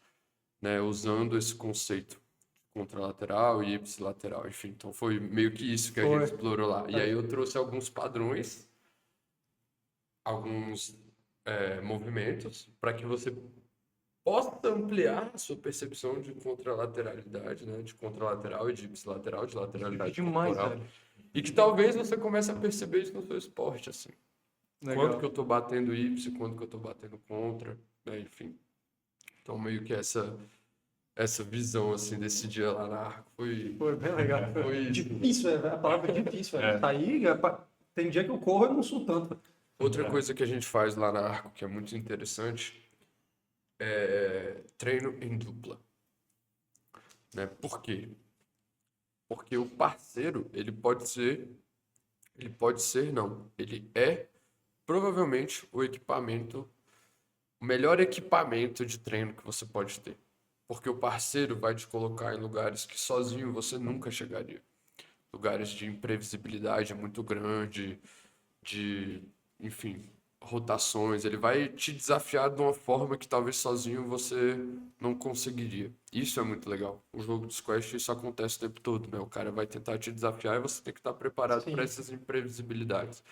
né, usando esse conceito contralateral e ipsilateral, enfim. Então foi meio que isso que a gente explorou lá. E aí eu trouxe alguns padrões, alguns movimentos, para que você possa ampliar a sua percepção de contralateralidade, né, de contralateral e de ipsilateral, de lateralidade Demais, corporal. velho. E que talvez você comece a perceber isso no seu esporte, assim. Legal. Quanto que eu tô batendo ipsi, quanto que eu tô batendo contra, né, enfim. Então meio que essa visão, assim, desse dia lá na Arco Foi bem legal. foi isso. Difícil, a palavra é difícil, velho. Tá aí, tem dia que eu corro e não sou tanto. Outra coisa que a gente faz lá na Arco, que é muito interessante, é treino em dupla. Né? Por quê? Porque o parceiro, ele é provavelmente o melhor equipamento de treino que você pode ter. Porque o parceiro vai te colocar em lugares que sozinho você nunca chegaria. Lugares de imprevisibilidade muito grande, enfim, rotações. Ele vai te desafiar de uma forma que talvez sozinho você não conseguiria. Isso é muito legal. O jogo de squash, isso acontece o tempo todo, né? O cara vai tentar te desafiar e você tem que estar preparado para essas imprevisibilidades.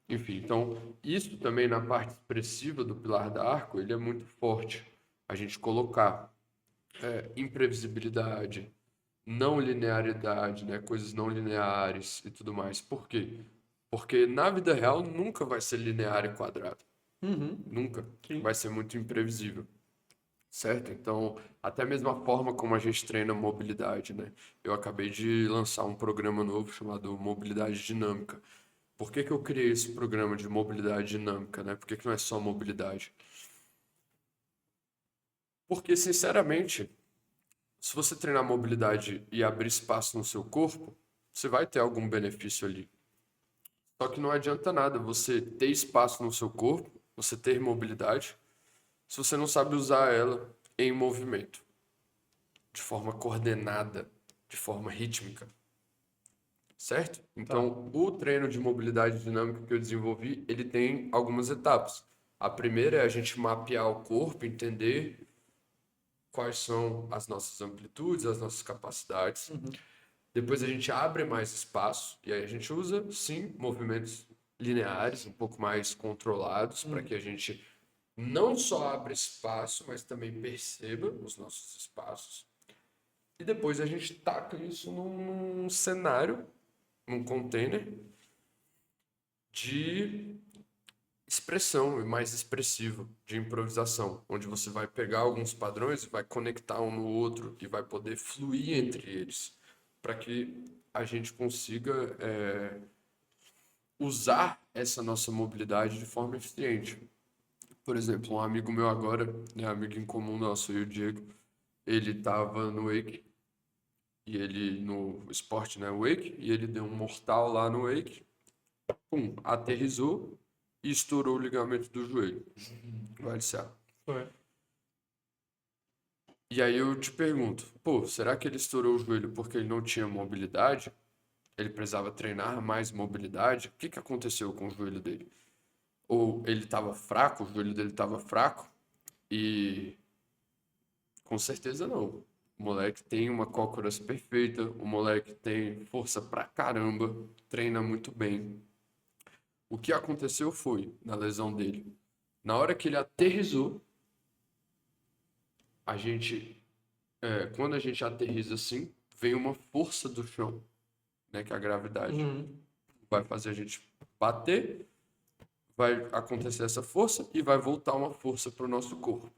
Enfim, então, isso também na parte expressiva do pilar da Arco, ele é muito forte. A gente colocar imprevisibilidade, não linearidade, né? Coisas não lineares e tudo mais. Por quê? Porque na vida real nunca vai ser linear e quadrado. Nunca. Vai ser muito imprevisível. Certo? Então, até mesmo a forma como a gente treina mobilidade, né? Eu acabei de lançar um programa novo chamado Mobilidade Dinâmica. Por que que eu criei esse programa de mobilidade dinâmica, né? Por que que não é só mobilidade? Porque, sinceramente, se você treinar mobilidade e abrir espaço no seu corpo, você vai ter algum benefício ali. Só que não adianta nada você ter espaço no seu corpo, você ter mobilidade, se você não sabe usar ela em movimento, de forma coordenada, de forma rítmica. Certo? Então, o treino de mobilidade dinâmica que eu desenvolvi, ele tem algumas etapas. A primeira é a gente mapear o corpo, entender quais são as nossas amplitudes, as nossas capacidades. Depois a gente abre mais espaço e aí a gente usa, sim, movimentos lineares, um pouco mais controlados, para que a gente não só abra espaço, mas também perceba os nossos espaços. E depois a gente taca isso num cenário, num container de expressão e mais expressivo, de improvisação, onde você vai pegar alguns padrões e vai conectar um no outro e vai poder fluir entre eles, para que a gente consiga usar essa nossa mobilidade de forma eficiente. Por exemplo, um amigo meu agora, né, amigo em comum nosso, eu e o Diego, ele estava no wake, e ele no esporte, né, wake, e ele deu um mortal lá no wake, pum, aterrissou e estourou o ligamento do joelho, o LCA. E aí eu te pergunto, pô, será que ele estourou o joelho porque ele não tinha mobilidade? Ele precisava treinar mais mobilidade? O que que aconteceu com o joelho dele? Ou ele estava fraco, o joelho dele estava fraco? E com certeza não. O moleque tem uma cócoras perfeita, o moleque tem força pra caramba, treina muito bem. O que aconteceu foi, na lesão dele, na hora que ele aterrissou, quando a gente aterrissa assim, vem uma força do chão, né, que é a gravidade. Vai fazer a gente bater, vai acontecer essa força e vai voltar uma força para o nosso corpo.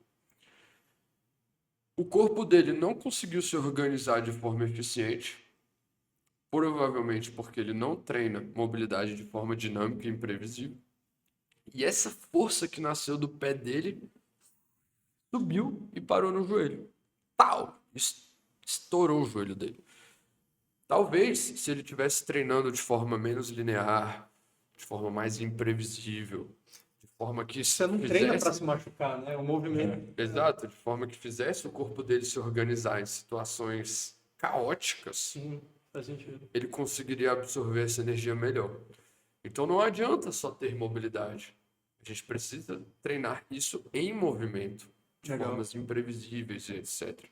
O corpo dele não conseguiu se organizar de forma eficiente, provavelmente porque ele não treina mobilidade de forma dinâmica e imprevisível. E essa força que nasceu do pé dele subiu e parou no joelho. Pau! Estourou o joelho dele. Talvez, se ele estivesse treinando de forma menos linear, de forma mais imprevisível, de forma que Você não treina para se machucar, né? O movimento. Exato, de forma que fizesse o corpo dele se organizar em situações caóticas, Sim, faz sentido. ele conseguiria absorver essa energia melhor. Então não adianta só ter mobilidade. A gente precisa treinar isso em movimento, de Legal. formas imprevisíveis e etc.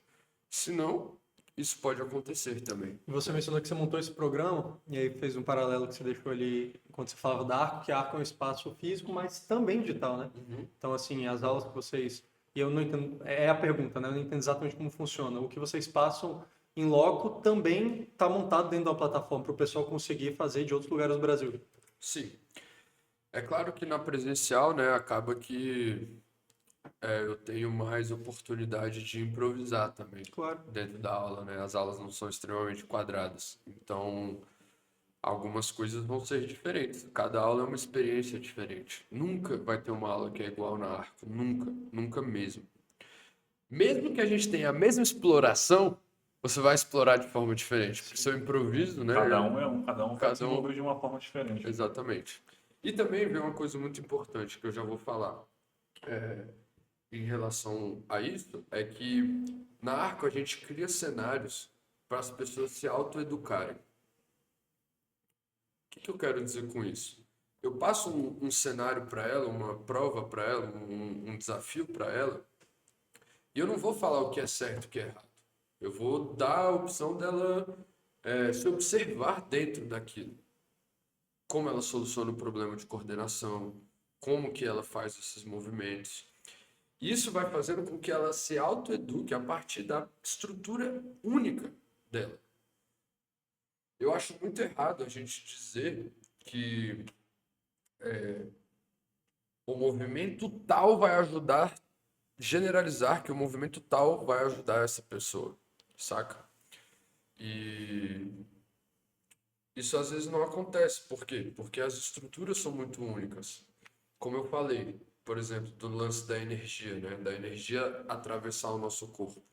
Senão, isso pode acontecer também. E você mencionou que você montou esse programa, e aí fez um paralelo que você deixou ali quando você falava da Arco, que a Arco é um espaço físico, mas também digital, né? Então, assim, as aulas que vocês... E eu não entendo... É a pergunta, né? Eu não entendo exatamente como funciona. O que vocês passam em loco também está montado dentro da plataforma para o pessoal conseguir fazer de outros lugares do Brasil. Sim. É claro que na presencial, né, acaba que eu tenho mais oportunidade de improvisar também Claro. dentro da aula, né? As aulas não são extremamente quadradas. Então, algumas coisas vão ser diferentes. Cada aula é uma experiência diferente. Nunca vai ter uma aula que é igual na Arco. Nunca. Nunca mesmo. Mesmo que a gente tenha a mesma exploração, você vai explorar de forma diferente. Porque seu improviso, né? Cada um é um, cada um vai Cada desenvolver um. de uma forma diferente. Exatamente. E também vem uma coisa muito importante que eu já vou falar em relação a isso, é que na Arco a gente cria cenários para as pessoas se autoeducarem. O que eu quero dizer com isso? Eu passo um cenário para ela, uma prova para ela, um desafio para ela, e eu não vou falar o que é certo e o que é errado. Eu vou dar a opção dela se observar dentro daquilo. Como ela soluciona o problema de coordenação, como que ela faz esses movimentos. Isso vai fazendo com que ela se autoeduque a partir da estrutura única dela. Eu acho muito errado a gente dizer que o movimento tal vai ajudar, generalizar que o movimento tal vai ajudar essa pessoa, saca? E isso às vezes não acontece. Por quê? Porque as estruturas são muito únicas. Como eu falei, por exemplo, do lance da energia, né? Da energia atravessar o nosso corpo.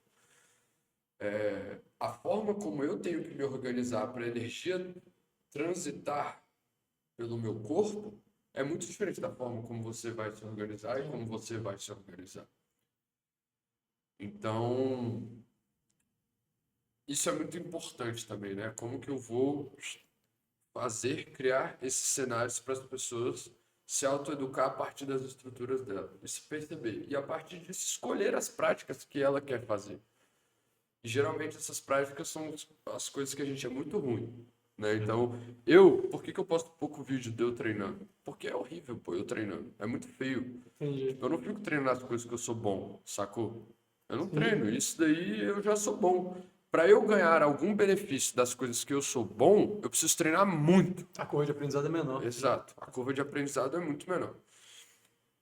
A forma como eu tenho que me organizar para a energia transitar pelo meu corpo é muito diferente da forma como você vai se organizar e como você vai se organizar. Então, isso é muito importante também, né? Como que eu vou criar esses cenários para as pessoas se autoeducar a partir das estruturas dela, e se perceber. E a partir disso, escolher as práticas que ela quer fazer. E geralmente essas práticas são as coisas que a gente é muito ruim, né? Então, por que eu posto pouco vídeo de eu treinando? Porque é horrível, pô, eu treinando. É muito feio. Entendi. Eu não fico treinando as coisas que eu sou bom, sacou? Eu não Sim. treino. Isso daí eu já sou bom. Para eu ganhar algum benefício das coisas que eu sou bom, eu preciso treinar muito. A curva de aprendizado é menor. Exato. A curva de aprendizado é muito menor.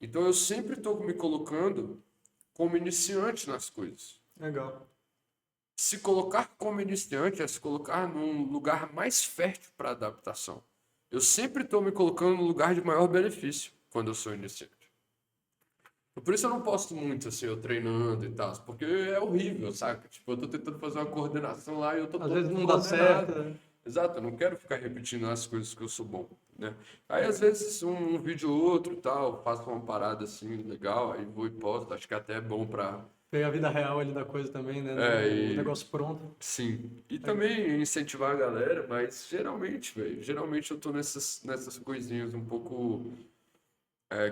Então eu sempre estou me colocando como iniciante nas coisas. Legal. Se colocar como iniciante é se colocar num lugar mais fértil para adaptação. Eu sempre estou me colocando no lugar de maior benefício quando eu sou iniciante. Por isso eu não posto muito assim, eu treinando e tal, porque é horrível, saca? Tipo, eu tô tentando fazer uma coordenação lá e eu tô Às todo vezes não dá descoordenado. certo. Né? Exato, eu não quero ficar repetindo as coisas que eu sou bom, né? Aí às vezes um vídeo ou outro e tal, faço uma parada assim legal, aí vou e posto, acho que até é bom pra... Ver a vida real ali da coisa também, né? O negócio pronto. Sim, e também incentivar a galera, mas geralmente, velho, geralmente eu tô nessas coisinhas um pouco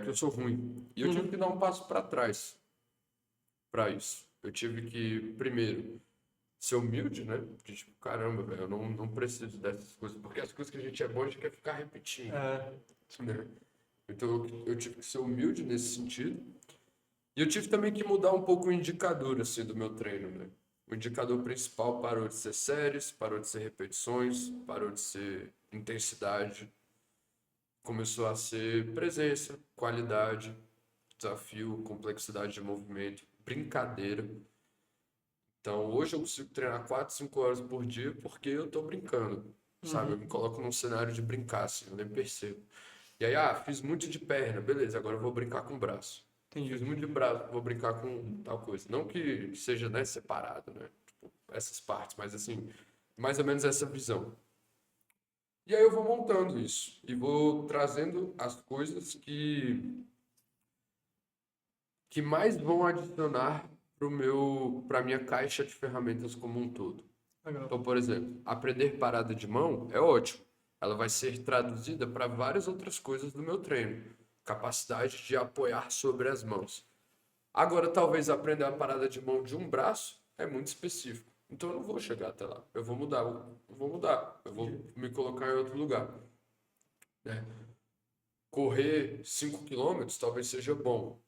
que eu sou ruim. E eu tive que dar um passo para trás para isso. Eu tive que, primeiro, ser humilde, né? Porque, tipo, caramba, velho, eu não preciso dessas coisas, porque as coisas que a gente é bom, a gente quer ficar repetindo, né? Então eu tive que ser humilde nesse sentido. E eu tive também que mudar um pouco o indicador, assim, do meu treino, né? O indicador principal parou de ser séries, parou de ser repetições, parou de ser intensidade, começou a ser presença, qualidade, desafio, complexidade de movimento, brincadeira. Então, hoje eu consigo treinar 4, 5 horas por dia porque eu tô brincando, sabe? Eu me coloco num cenário de brincar, assim, eu nem percebo. E aí, fiz muito de perna, beleza, agora eu vou brincar com o braço. Fiz Entendi. muito de braço, vou brincar com tal coisa. Não que seja, né, separado, né? Tipo, essas partes, mas assim, mais ou menos essa visão. E aí eu vou montando isso e vou trazendo as coisas que mais vão adicionar para minha caixa de ferramentas como um todo. Legal. Então, por exemplo, aprender parada de mão é ótimo. Ela vai ser traduzida para várias outras coisas do meu treino. Capacidade de apoiar sobre as mãos. Agora, talvez aprender a parada de mão de um braço é muito específico. Então, eu não vou chegar até lá. Eu vou mudar, eu vou me colocar em outro lugar, né? Correr 5 quilômetros talvez seja bom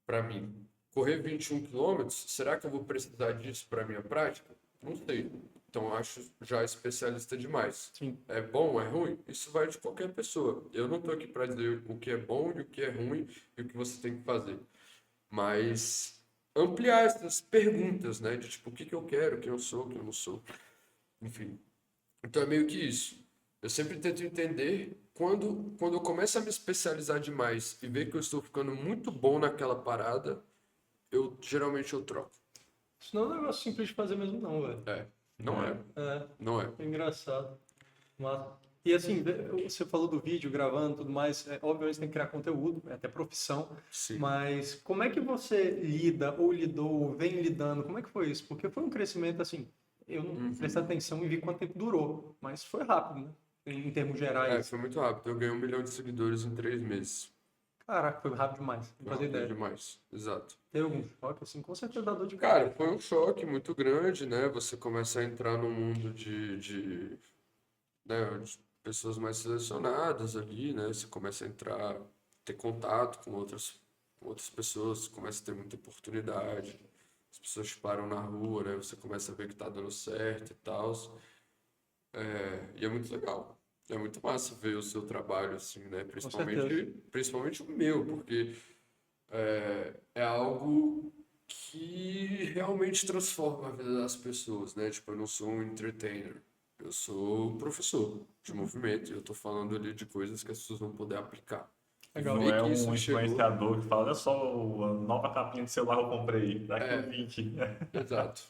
para mim. Correr 21 quilômetros, será que eu vou precisar disso para minha prática? Não sei. Então, eu acho já especialista demais. Sim. É bom, é ruim? Isso vai de qualquer pessoa. Eu não estou aqui para dizer o que é bom e o que é ruim e o que você tem que fazer. Mas ampliar essas perguntas, né? De tipo, o que que eu quero, quem eu sou, quem eu não sou. Enfim. Então é meio que isso. Eu sempre tento entender quando eu começo a me especializar demais e ver que eu estou ficando muito bom naquela parada, geralmente eu troco. Isso não é um negócio simples de fazer mesmo, não, velho. Não é, É, não é. é engraçado. Mas... E assim, você falou do vídeo, gravando e tudo mais, obviamente você tem que criar conteúdo, é até profissão, Sim. mas como é que você lida, ou lidou, vem lidando, como é que foi isso? Porque foi um crescimento assim, eu não prestei atenção e vi quanto tempo durou, mas foi rápido, né? Em termos gerais. Foi muito rápido. Eu ganhei 1 milhão de seguidores em 3 meses. Caraca, foi rápido demais, não Foi fazia rápido ideia. demais. Exato. Teve algum choque, assim, com certeza dá dor de Cara, cabeça. foi um choque muito grande, né? Você começa a entrar no mundo né, de pessoas mais selecionadas ali, né? Você começa a entrar, ter contato com outras pessoas, começa a ter muita oportunidade. As pessoas te param na rua, né? Você começa a ver que tá dando certo e tal. E é muito legal. É muito massa ver o seu trabalho, assim, né? Com certeza. Principalmente o meu, porque é algo que realmente transforma a vida das pessoas, né? Tipo, eu não sou um entertainer, eu sou um professor de movimento, e eu tô falando ali de coisas que as pessoas vão poder aplicar. E Legal. Não ver é que isso um chegou, influenciador que fala, olha só a nova capinha de celular que eu comprei, dá aqui o link. exato,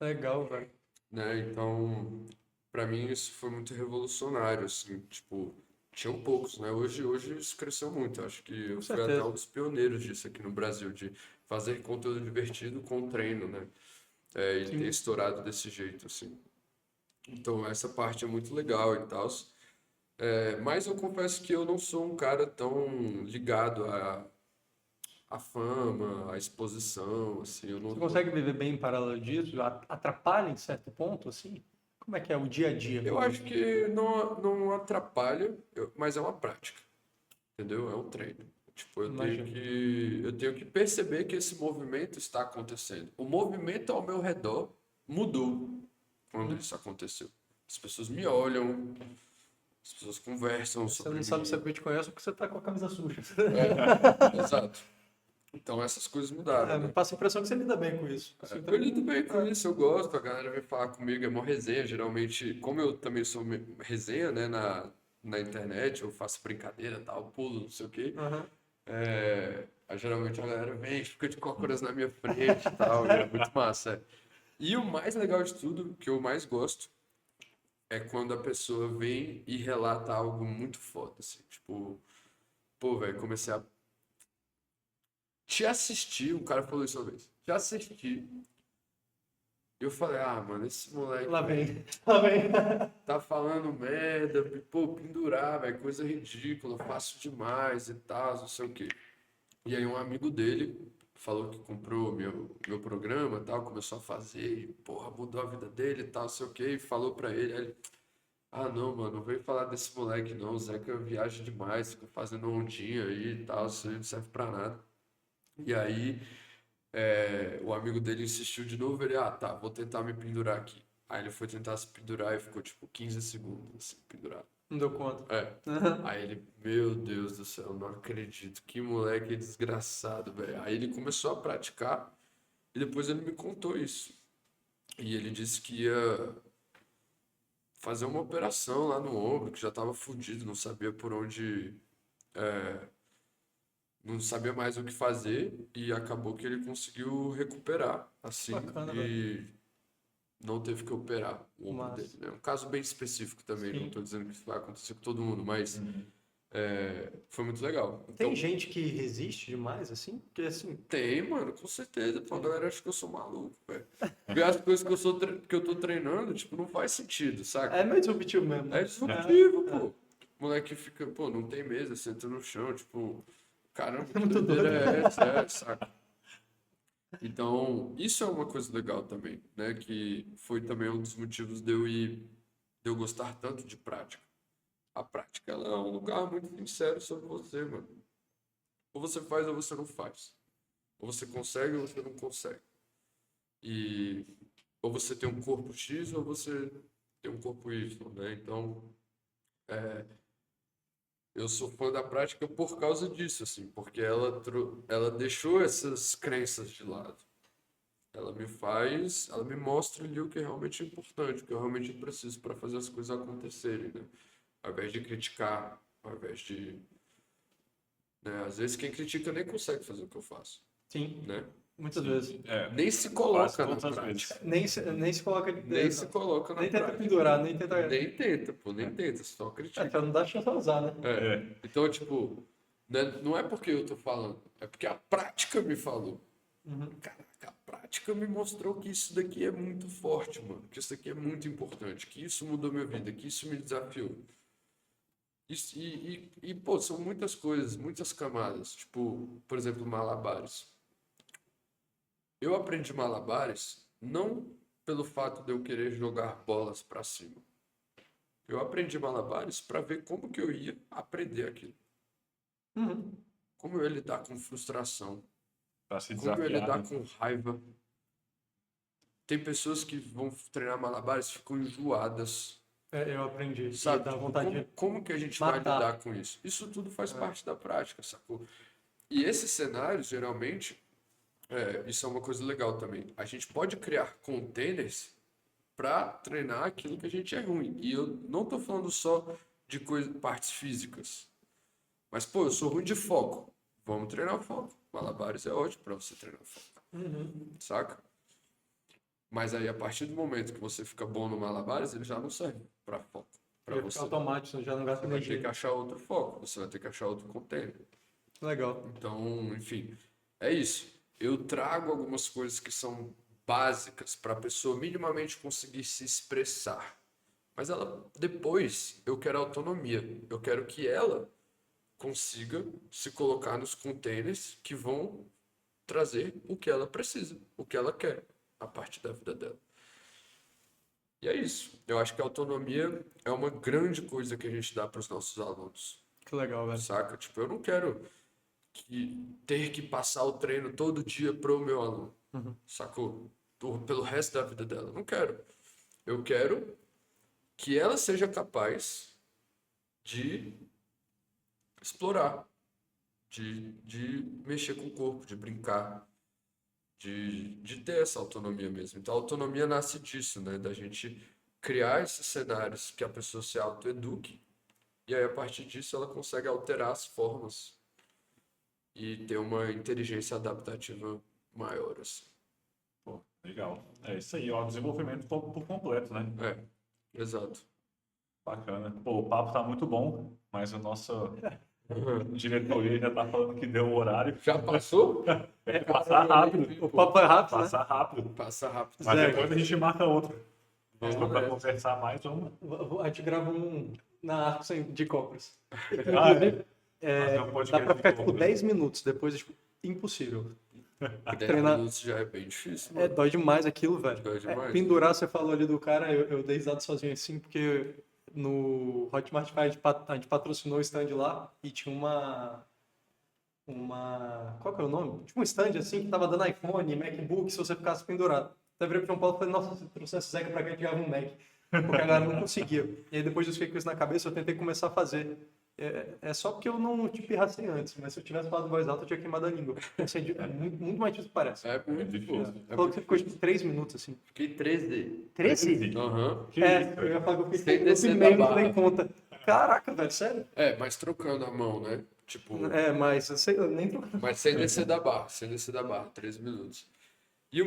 Legal, velho. né? Então, pra mim isso foi muito revolucionário, assim, tipo, tinham poucos, né? Hoje isso cresceu muito. Acho que eu Com fui até certeza. um dos pioneiros disso aqui no Brasil, de fazer conteúdo divertido com treino, né? E ter Sim. estourado desse jeito, assim. Então, essa parte é muito legal e tal. Mas eu confesso que eu não sou um cara tão ligado à fama, à exposição, assim. Eu não Você tô... consegue viver bem em paralelo disso? Atrapalha em certo ponto, assim? Como é que é o dia a dia? Eu acho que não atrapalha, mas é uma prática, entendeu? É um treino. Tipo, Imagino. eu tenho que perceber que esse movimento está acontecendo. O movimento ao meu redor mudou quando isso aconteceu. As pessoas me olham, as pessoas conversam Você sobre não sabe se mim. alguém te conhece porque você tá com a camisa suja. Exato. Então essas coisas É, mudaram, me né? passa a impressão que você lida bem com isso. Assim, Eu lido bem com isso, eu gosto, a galera vem falar comigo, é mó resenha, geralmente, como eu também sou resenha, né, na internet, eu faço brincadeira, tal, pulo, não sei o quê, Aham. aí geralmente a galera vem, fica de cócoras na minha frente e tal, e é muito massa. E o mais legal de tudo, que eu mais gosto, é quando a pessoa vem e relata algo muito foda, assim, tipo, pô, velho, comecei a te assistir, um cara falou isso uma vez, te assistir. Eu falei, mano, esse moleque Lá vem. Lá vem. tá falando merda, pô, pendurar, velho, coisa ridícula, eu faço demais e tal, não sei o quê. E aí um amigo dele falou que comprou meu programa e tal, começou a fazer, e, porra, mudou a vida dele e tal, não sei o quê, e falou pra ele, aí ele, não, mano, não vem falar desse moleque não, o Zeca viaja demais, fica fazendo ondinha aí e tal, isso aí não serve pra nada. E aí o amigo dele insistiu de novo, ele, tá, vou tentar me pendurar aqui. Aí ele foi tentar se pendurar e ficou tipo 15 segundos assim, pendurado. Não deu conta. Aí ele, meu Deus do céu, não acredito, que moleque desgraçado, velho. Aí ele começou a praticar e depois ele me contou isso. E ele disse que ia fazer uma operação lá no ombro, que já estava fudido, não sabia por onde, não sabia mais o que fazer, e acabou que ele conseguiu recuperar, assim, Bacana, velho. e não teve que operar o ombro Massa. dele, né? Um caso bem específico também, não Sim. estou dizendo que isso vai acontecer com todo mundo, mas foi muito legal. Tem Então, gente que resiste demais, assim? Porque, assim, tem, mano, com certeza. Pô, a galera acha que eu sou maluco, velho. Ver as coisas que eu tô treinando, tipo, não faz sentido, saca? é meio disruptivo mesmo, né? É disruptivo, pô. O moleque fica, pô, não tem mesa, senta no chão, tipo, caramba, que Muito doideira doido. é essa, saca? Então, isso é uma coisa legal também, né? Que foi também um dos motivos de eu gostar tanto de prática. A prática, ela é um lugar muito sincero sobre você, mano. Ou você faz ou você não faz. Ou você consegue ou você não consegue. E ou você tem um corpo X ou você tem um corpo Y, né? Então, eu sou fã da prática por causa disso, assim, porque ela deixou essas crenças de lado. Ela me mostra ali o que é realmente importante, o que eu realmente preciso para fazer as coisas acontecerem, né? Ao invés de criticar, ao invés de, né? Às vezes quem critica nem consegue fazer o que eu faço, Sim, né? muitas vezes. Nem se Quase coloca na todas as prática. vezes. Nem se coloca... Nem se coloca na nem tenta prática. pendurar, nem tenta... Nem tenta, pô, nem tenta, só critica. pra não dar chance a usar, né? Então, tipo, né, não é porque eu tô falando, é porque a prática me falou. Caraca, a prática me mostrou que isso daqui é muito forte, mano. Que isso daqui é muito importante, que isso mudou minha vida, que isso me desafiou. Isso, pô, são muitas coisas, muitas camadas. Tipo, por exemplo, malabares. Eu aprendi malabares não pelo fato de eu querer jogar bolas pra cima. Eu aprendi malabares para ver como que eu ia aprender aquilo. Como eu ia lidar com frustração, Pra se como eu ia lidar desafiar, né? com raiva. Tem pessoas que vão treinar malabares e ficam enjoadas, Eu aprendi. E sabe? dá Tipo, vontade de como que a gente vai matar. lidar com isso? Isso tudo faz parte da prática, sacou? E esses cenários, geralmente, isso é uma coisa legal também. A gente pode criar containers para treinar aquilo que a gente é ruim. E eu não tô falando só de partes físicas. Mas, pô, eu sou ruim de foco. Vamos treinar o foco. Malabares é ótimo para você treinar o foco. Saca? Mas aí, a partir do momento que você fica bom no malabares, ele já não serve para foco. Para Já você. fica automático, já não gasta Você vai ter que energia. achar outro foco. Você vai ter que achar outro container. Legal. Então, enfim, é isso. Eu trago algumas coisas que são básicas para a pessoa minimamente conseguir se expressar. Mas ela, depois, eu quero autonomia. Eu quero que ela consiga se colocar nos containers que vão trazer o que ela precisa, o que ela quer a partir da vida dela. E é isso. Eu acho que a autonomia é uma grande coisa que a gente dá para os nossos alunos, Que legal, velho. saca? Tipo, eu não quero ter que passar o treino todo dia pro meu aluno, sacou? Pelo resto da vida dela. Não quero. Eu quero que ela seja capaz de explorar, de mexer com o corpo, de brincar, de ter essa autonomia mesmo. Então, a autonomia nasce disso, né? Da gente criar esses cenários que a pessoa se autoeduque e aí, a partir disso, ela consegue alterar as formas e ter uma inteligência adaptativa maior, assim. Pô, legal. É isso aí, ó, desenvolvimento por completo, né? Exato. Bacana. Pô, o papo tá muito bom, mas a nossa diretoria já tá falando que deu o horário. Já passou? Passar rápido. O papo é rápido, né? Passar rápido. Passa rápido. Mas Zé, depois a gente marca outro. Se for pra nessa. conversar mais, vamos. A gente grava um na Arco de compras. Ah, Inclusive, fazer um podcast dá pra ficar de tipo compras. 10 minutos, depois é tipo, impossível. 10 treinar- minutos já é bem difícil, É, mano. dói demais aquilo, velho. Dói demais, Pendurar, você falou ali do cara, eu dei risada sozinho assim, porque no Hotmart a gente patrocinou o stand lá e tinha qual que é o nome? Tipo um stand assim que tava dando iPhone, MacBook, se você ficasse pendurado. Até virei pro João Paulo e falei, nossa, se trouxesse Zeca pra cá, a gente ganhava um Mac. Porque a galera não conseguia. E aí depois disso que eu fiquei com isso na cabeça, eu tentei começar a fazer. É só porque eu não te pirracei antes, mas se eu tivesse falado em voz alta, eu tinha queimado a língua. É muito, muito mais difícil que parece. É muito difícil. difícil. Você falou que você ficou tipo 3 minutos assim. Fiquei 3D. 13? Aham. Que isso, Eu ia falar que eu Sem fiquei descer no da meio, não barra. dei conta. Caraca, velho, sério? Mas trocando a mão, né? Tipo, Mas eu nem tô... mas sem descer da barra, 13 minutos. E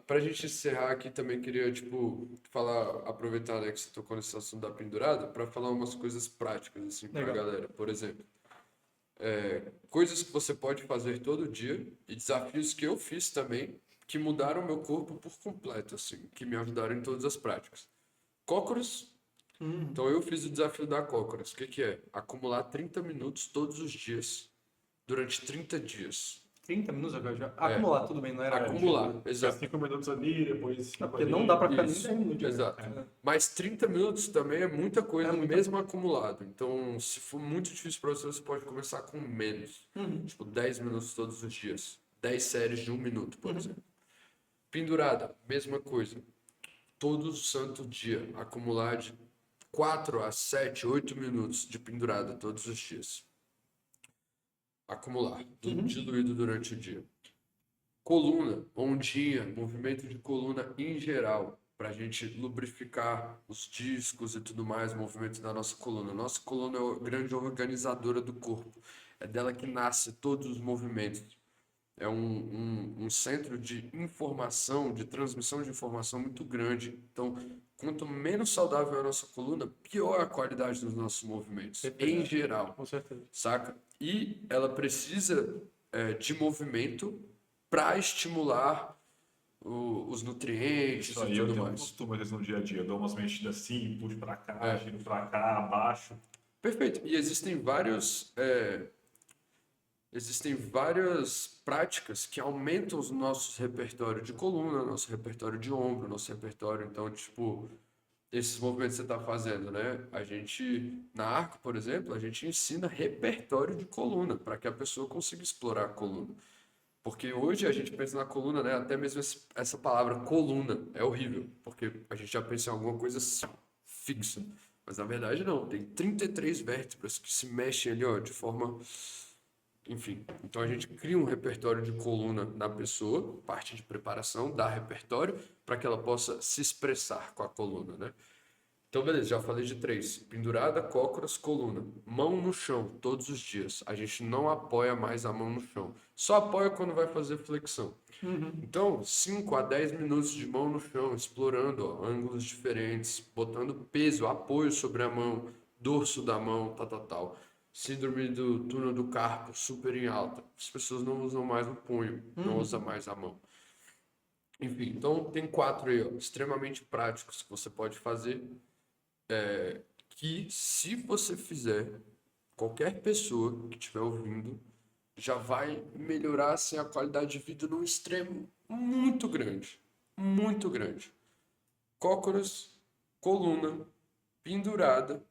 pra gente encerrar aqui, também queria, tipo, falar, aproveitar, né, que você tocou nesse assunto da pendurada, para falar umas coisas práticas, assim, pra Legal. galera. Por exemplo, coisas que você pode fazer todo dia e desafios que eu fiz também, que mudaram meu corpo por completo, assim, que me ajudaram em todas as práticas. Cócoras. Então eu fiz o desafio da Cócoras. O que que é? Acumular 30 minutos todos os dias, durante 30 dias. 30 minutos eu já... Acumular, tudo bem, não era... Acumular, Fica exato. 5 minutos ali, depois... Porque não dá pra ficar nem Isso, 10 minutos. exato. Mas 30 minutos também é muita coisa, É muita mesmo acumulado. Então, se for muito difícil para você, você pode começar com menos. Tipo, 10 minutos todos os dias. 10 séries de 1 minuto, por exemplo. Pendurada, mesma coisa. Todo santo dia, acumular de 4 a 7, 8 minutos de pendurada todos os dias. Acumular, tudo diluído durante o dia. Coluna, ondinha, movimento de coluna em geral, para a gente lubrificar os discos e tudo mais, movimento da nossa coluna. Nossa coluna é a grande organizadora do corpo. É dela que nasce todos os movimentos. É um centro de informação, de transmissão de informação muito grande. Então, quanto menos saudável é a nossa coluna, pior a qualidade dos nossos movimentos, em geral. Com certeza. Saca? E ela precisa de movimento para estimular os nutrientes Isso aí, e eu tudo tenho um mais. costume, às vezes, no dia a dia. Eu dou umas mexidas assim, puxo pra cá, giro pra cá, abaixo. Perfeito. E existem várias práticas que aumentam o nosso repertório de coluna, nosso repertório de ombro, nosso repertório. Então, tipo, esses movimentos que você está fazendo, né? A gente, na Arco, por exemplo, a gente ensina repertório de coluna para que a pessoa consiga explorar a coluna. Porque hoje a gente pensa na coluna, né? Até mesmo essa palavra coluna é horrível, porque a gente já pensa em alguma coisa fixa. Mas na verdade não, tem 33 vértebras que se mexem ali, ó, de forma... Enfim, então a gente cria um repertório de coluna na pessoa, parte de preparação, dá repertório, para que ela possa se expressar com a coluna, né? Então, beleza, já falei de 3. Pendurada, cócoras, coluna. Mão no chão, todos os dias. A gente não apoia mais a mão no chão. Só apoia quando vai fazer flexão. Então, 5 a 10 minutos de mão no chão, explorando ó, ângulos diferentes, botando peso, apoio sobre a mão, dorso da mão, tal. Síndrome do túnel do carpo, super em alta. As pessoas não usam mais o punho, não usam mais a mão. Enfim, então tem 4 aí, ó, extremamente práticos que você pode fazer. Que se você fizer, qualquer pessoa que estiver ouvindo já vai melhorar assim, a qualidade de vida num extremo muito grande. Muito grande. Cócoras, coluna, pendurada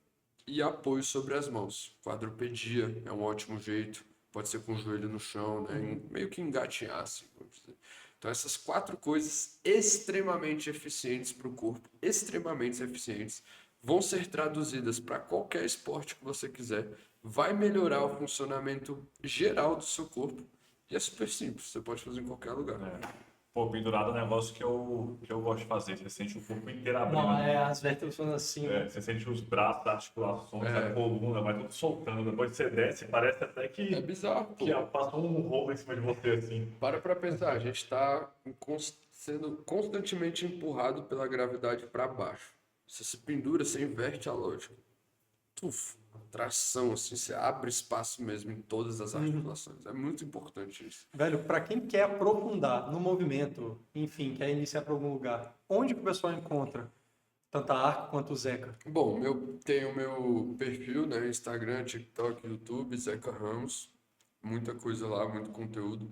e apoio sobre as mãos. Quadrupedia é um ótimo jeito. Pode ser com o joelho no chão, né? Meio que engatinhar, assim, vamos dizer. Então, essas 4 coisas extremamente eficientes para o corpo, extremamente eficientes, vão ser traduzidas para qualquer esporte que você quiser, vai melhorar o funcionamento geral do seu corpo e é super simples, você pode fazer em qualquer lugar. Pô, pendurado é um negócio que eu gosto de fazer. Você sente o corpo inteiro abrindo. Não, as vértebras são assim. Você sente os braços, as articulações, a coluna, vai tudo soltando. Depois que você desce, parece até que, É bizarro, pô. que passou um rolo em cima de você, assim. Para pensar, a gente está sendo constantemente empurrado pela gravidade para baixo. Você se pendura, você inverte a lógica. Tração, assim, você abre espaço mesmo em todas as articulações. É muito importante isso. Velho, para quem quer aprofundar no movimento, enfim, quer iniciar para algum lugar, onde que o pessoal encontra tanto a Arco quanto o Zeca? Bom, tenho o meu perfil, né? Instagram, TikTok, YouTube, Zeca Ramos. Muita coisa lá, muito conteúdo.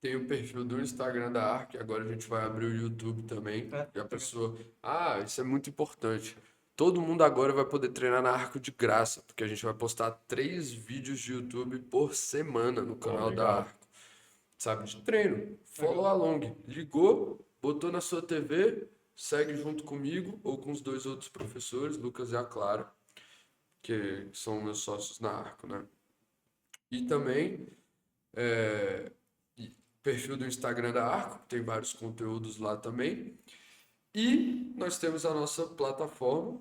Tem o perfil do Instagram da Arc, agora a gente vai abrir o YouTube também. E a pessoa... isso é muito importante. Todo mundo agora vai poder treinar na Arco de graça, porque a gente vai postar 3 vídeos de YouTube por semana no canal da Arco. Sabe, de treino. Follow along. Ligou, botou na sua TV, segue junto comigo ou com os 2 outros professores, Lucas e a Clara. que são meus sócios na Arco, né? E também perfil do Instagram da Arco, tem vários conteúdos lá também. E nós temos a nossa plataforma,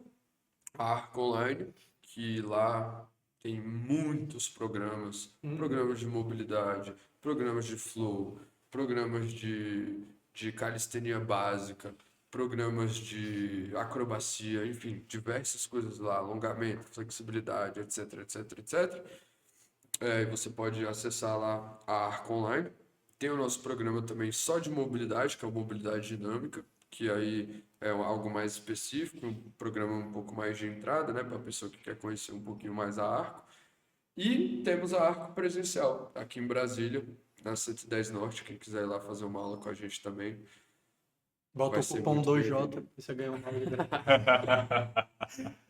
a Arco Online, que lá tem muitos programas, programas de mobilidade, programas de flow, programas de calistenia básica, programas de acrobacia, enfim, diversas coisas lá, alongamento, flexibilidade, etc, etc, etc. Você pode acessar lá a Arco Online. Tem o nosso programa também só de mobilidade, que é o Mobilidade Dinâmica, que aí é algo mais específico, um programa um pouco mais de entrada, né, para a pessoa que quer conhecer um pouquinho mais a Arco. E temos a Arco presencial, aqui em Brasília, na 110 Norte, quem quiser ir lá fazer uma aula com a gente também. Bota Vai o ser cupom muito 2J e você ganha um vale.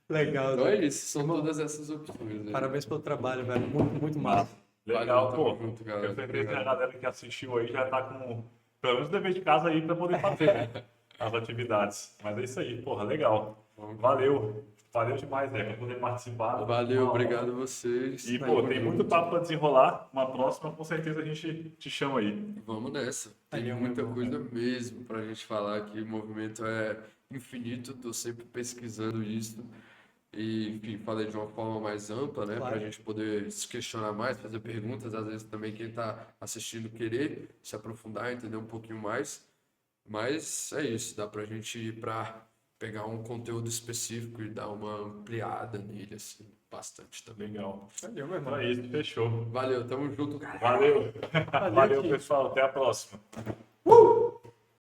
Legal, Então Zé. é isso, são todas essas opções aí. Parabéns pelo trabalho, velho. Muito, muito massa. Legal, Valeu, pô. tamo junto, galera. Eu certeza que a Obrigado. galera que assistiu aí já tá com pelo menos o dever de casa aí para poder fazer, né? As atividades. Mas é isso aí, porra, legal. Valeu. Valeu demais, né, por poder participar. Valeu, Uma obrigado a aula. vocês. E, pô, Tamo tem muito junto. papo para desenrolar. Uma próxima, com certeza, a gente te chama aí. Vamos nessa. Tem Valeu, muita meu coisa mesmo pra gente falar aqui. O movimento é infinito, tô sempre pesquisando isso. E, enfim, falei de uma forma mais ampla, né? Claro. Pra gente poder se questionar mais, fazer perguntas. Às vezes também quem tá assistindo querer se aprofundar, entender um pouquinho mais. Mas é isso, dá pra gente ir pra pegar um conteúdo específico e dar uma ampliada nele, assim, bastante também. Legal. Valeu, meu Então irmão. é isso, fechou. Valeu, tamo junto, galera. Valeu. Valeu, Valeu, Ti. pessoal. Até a próxima.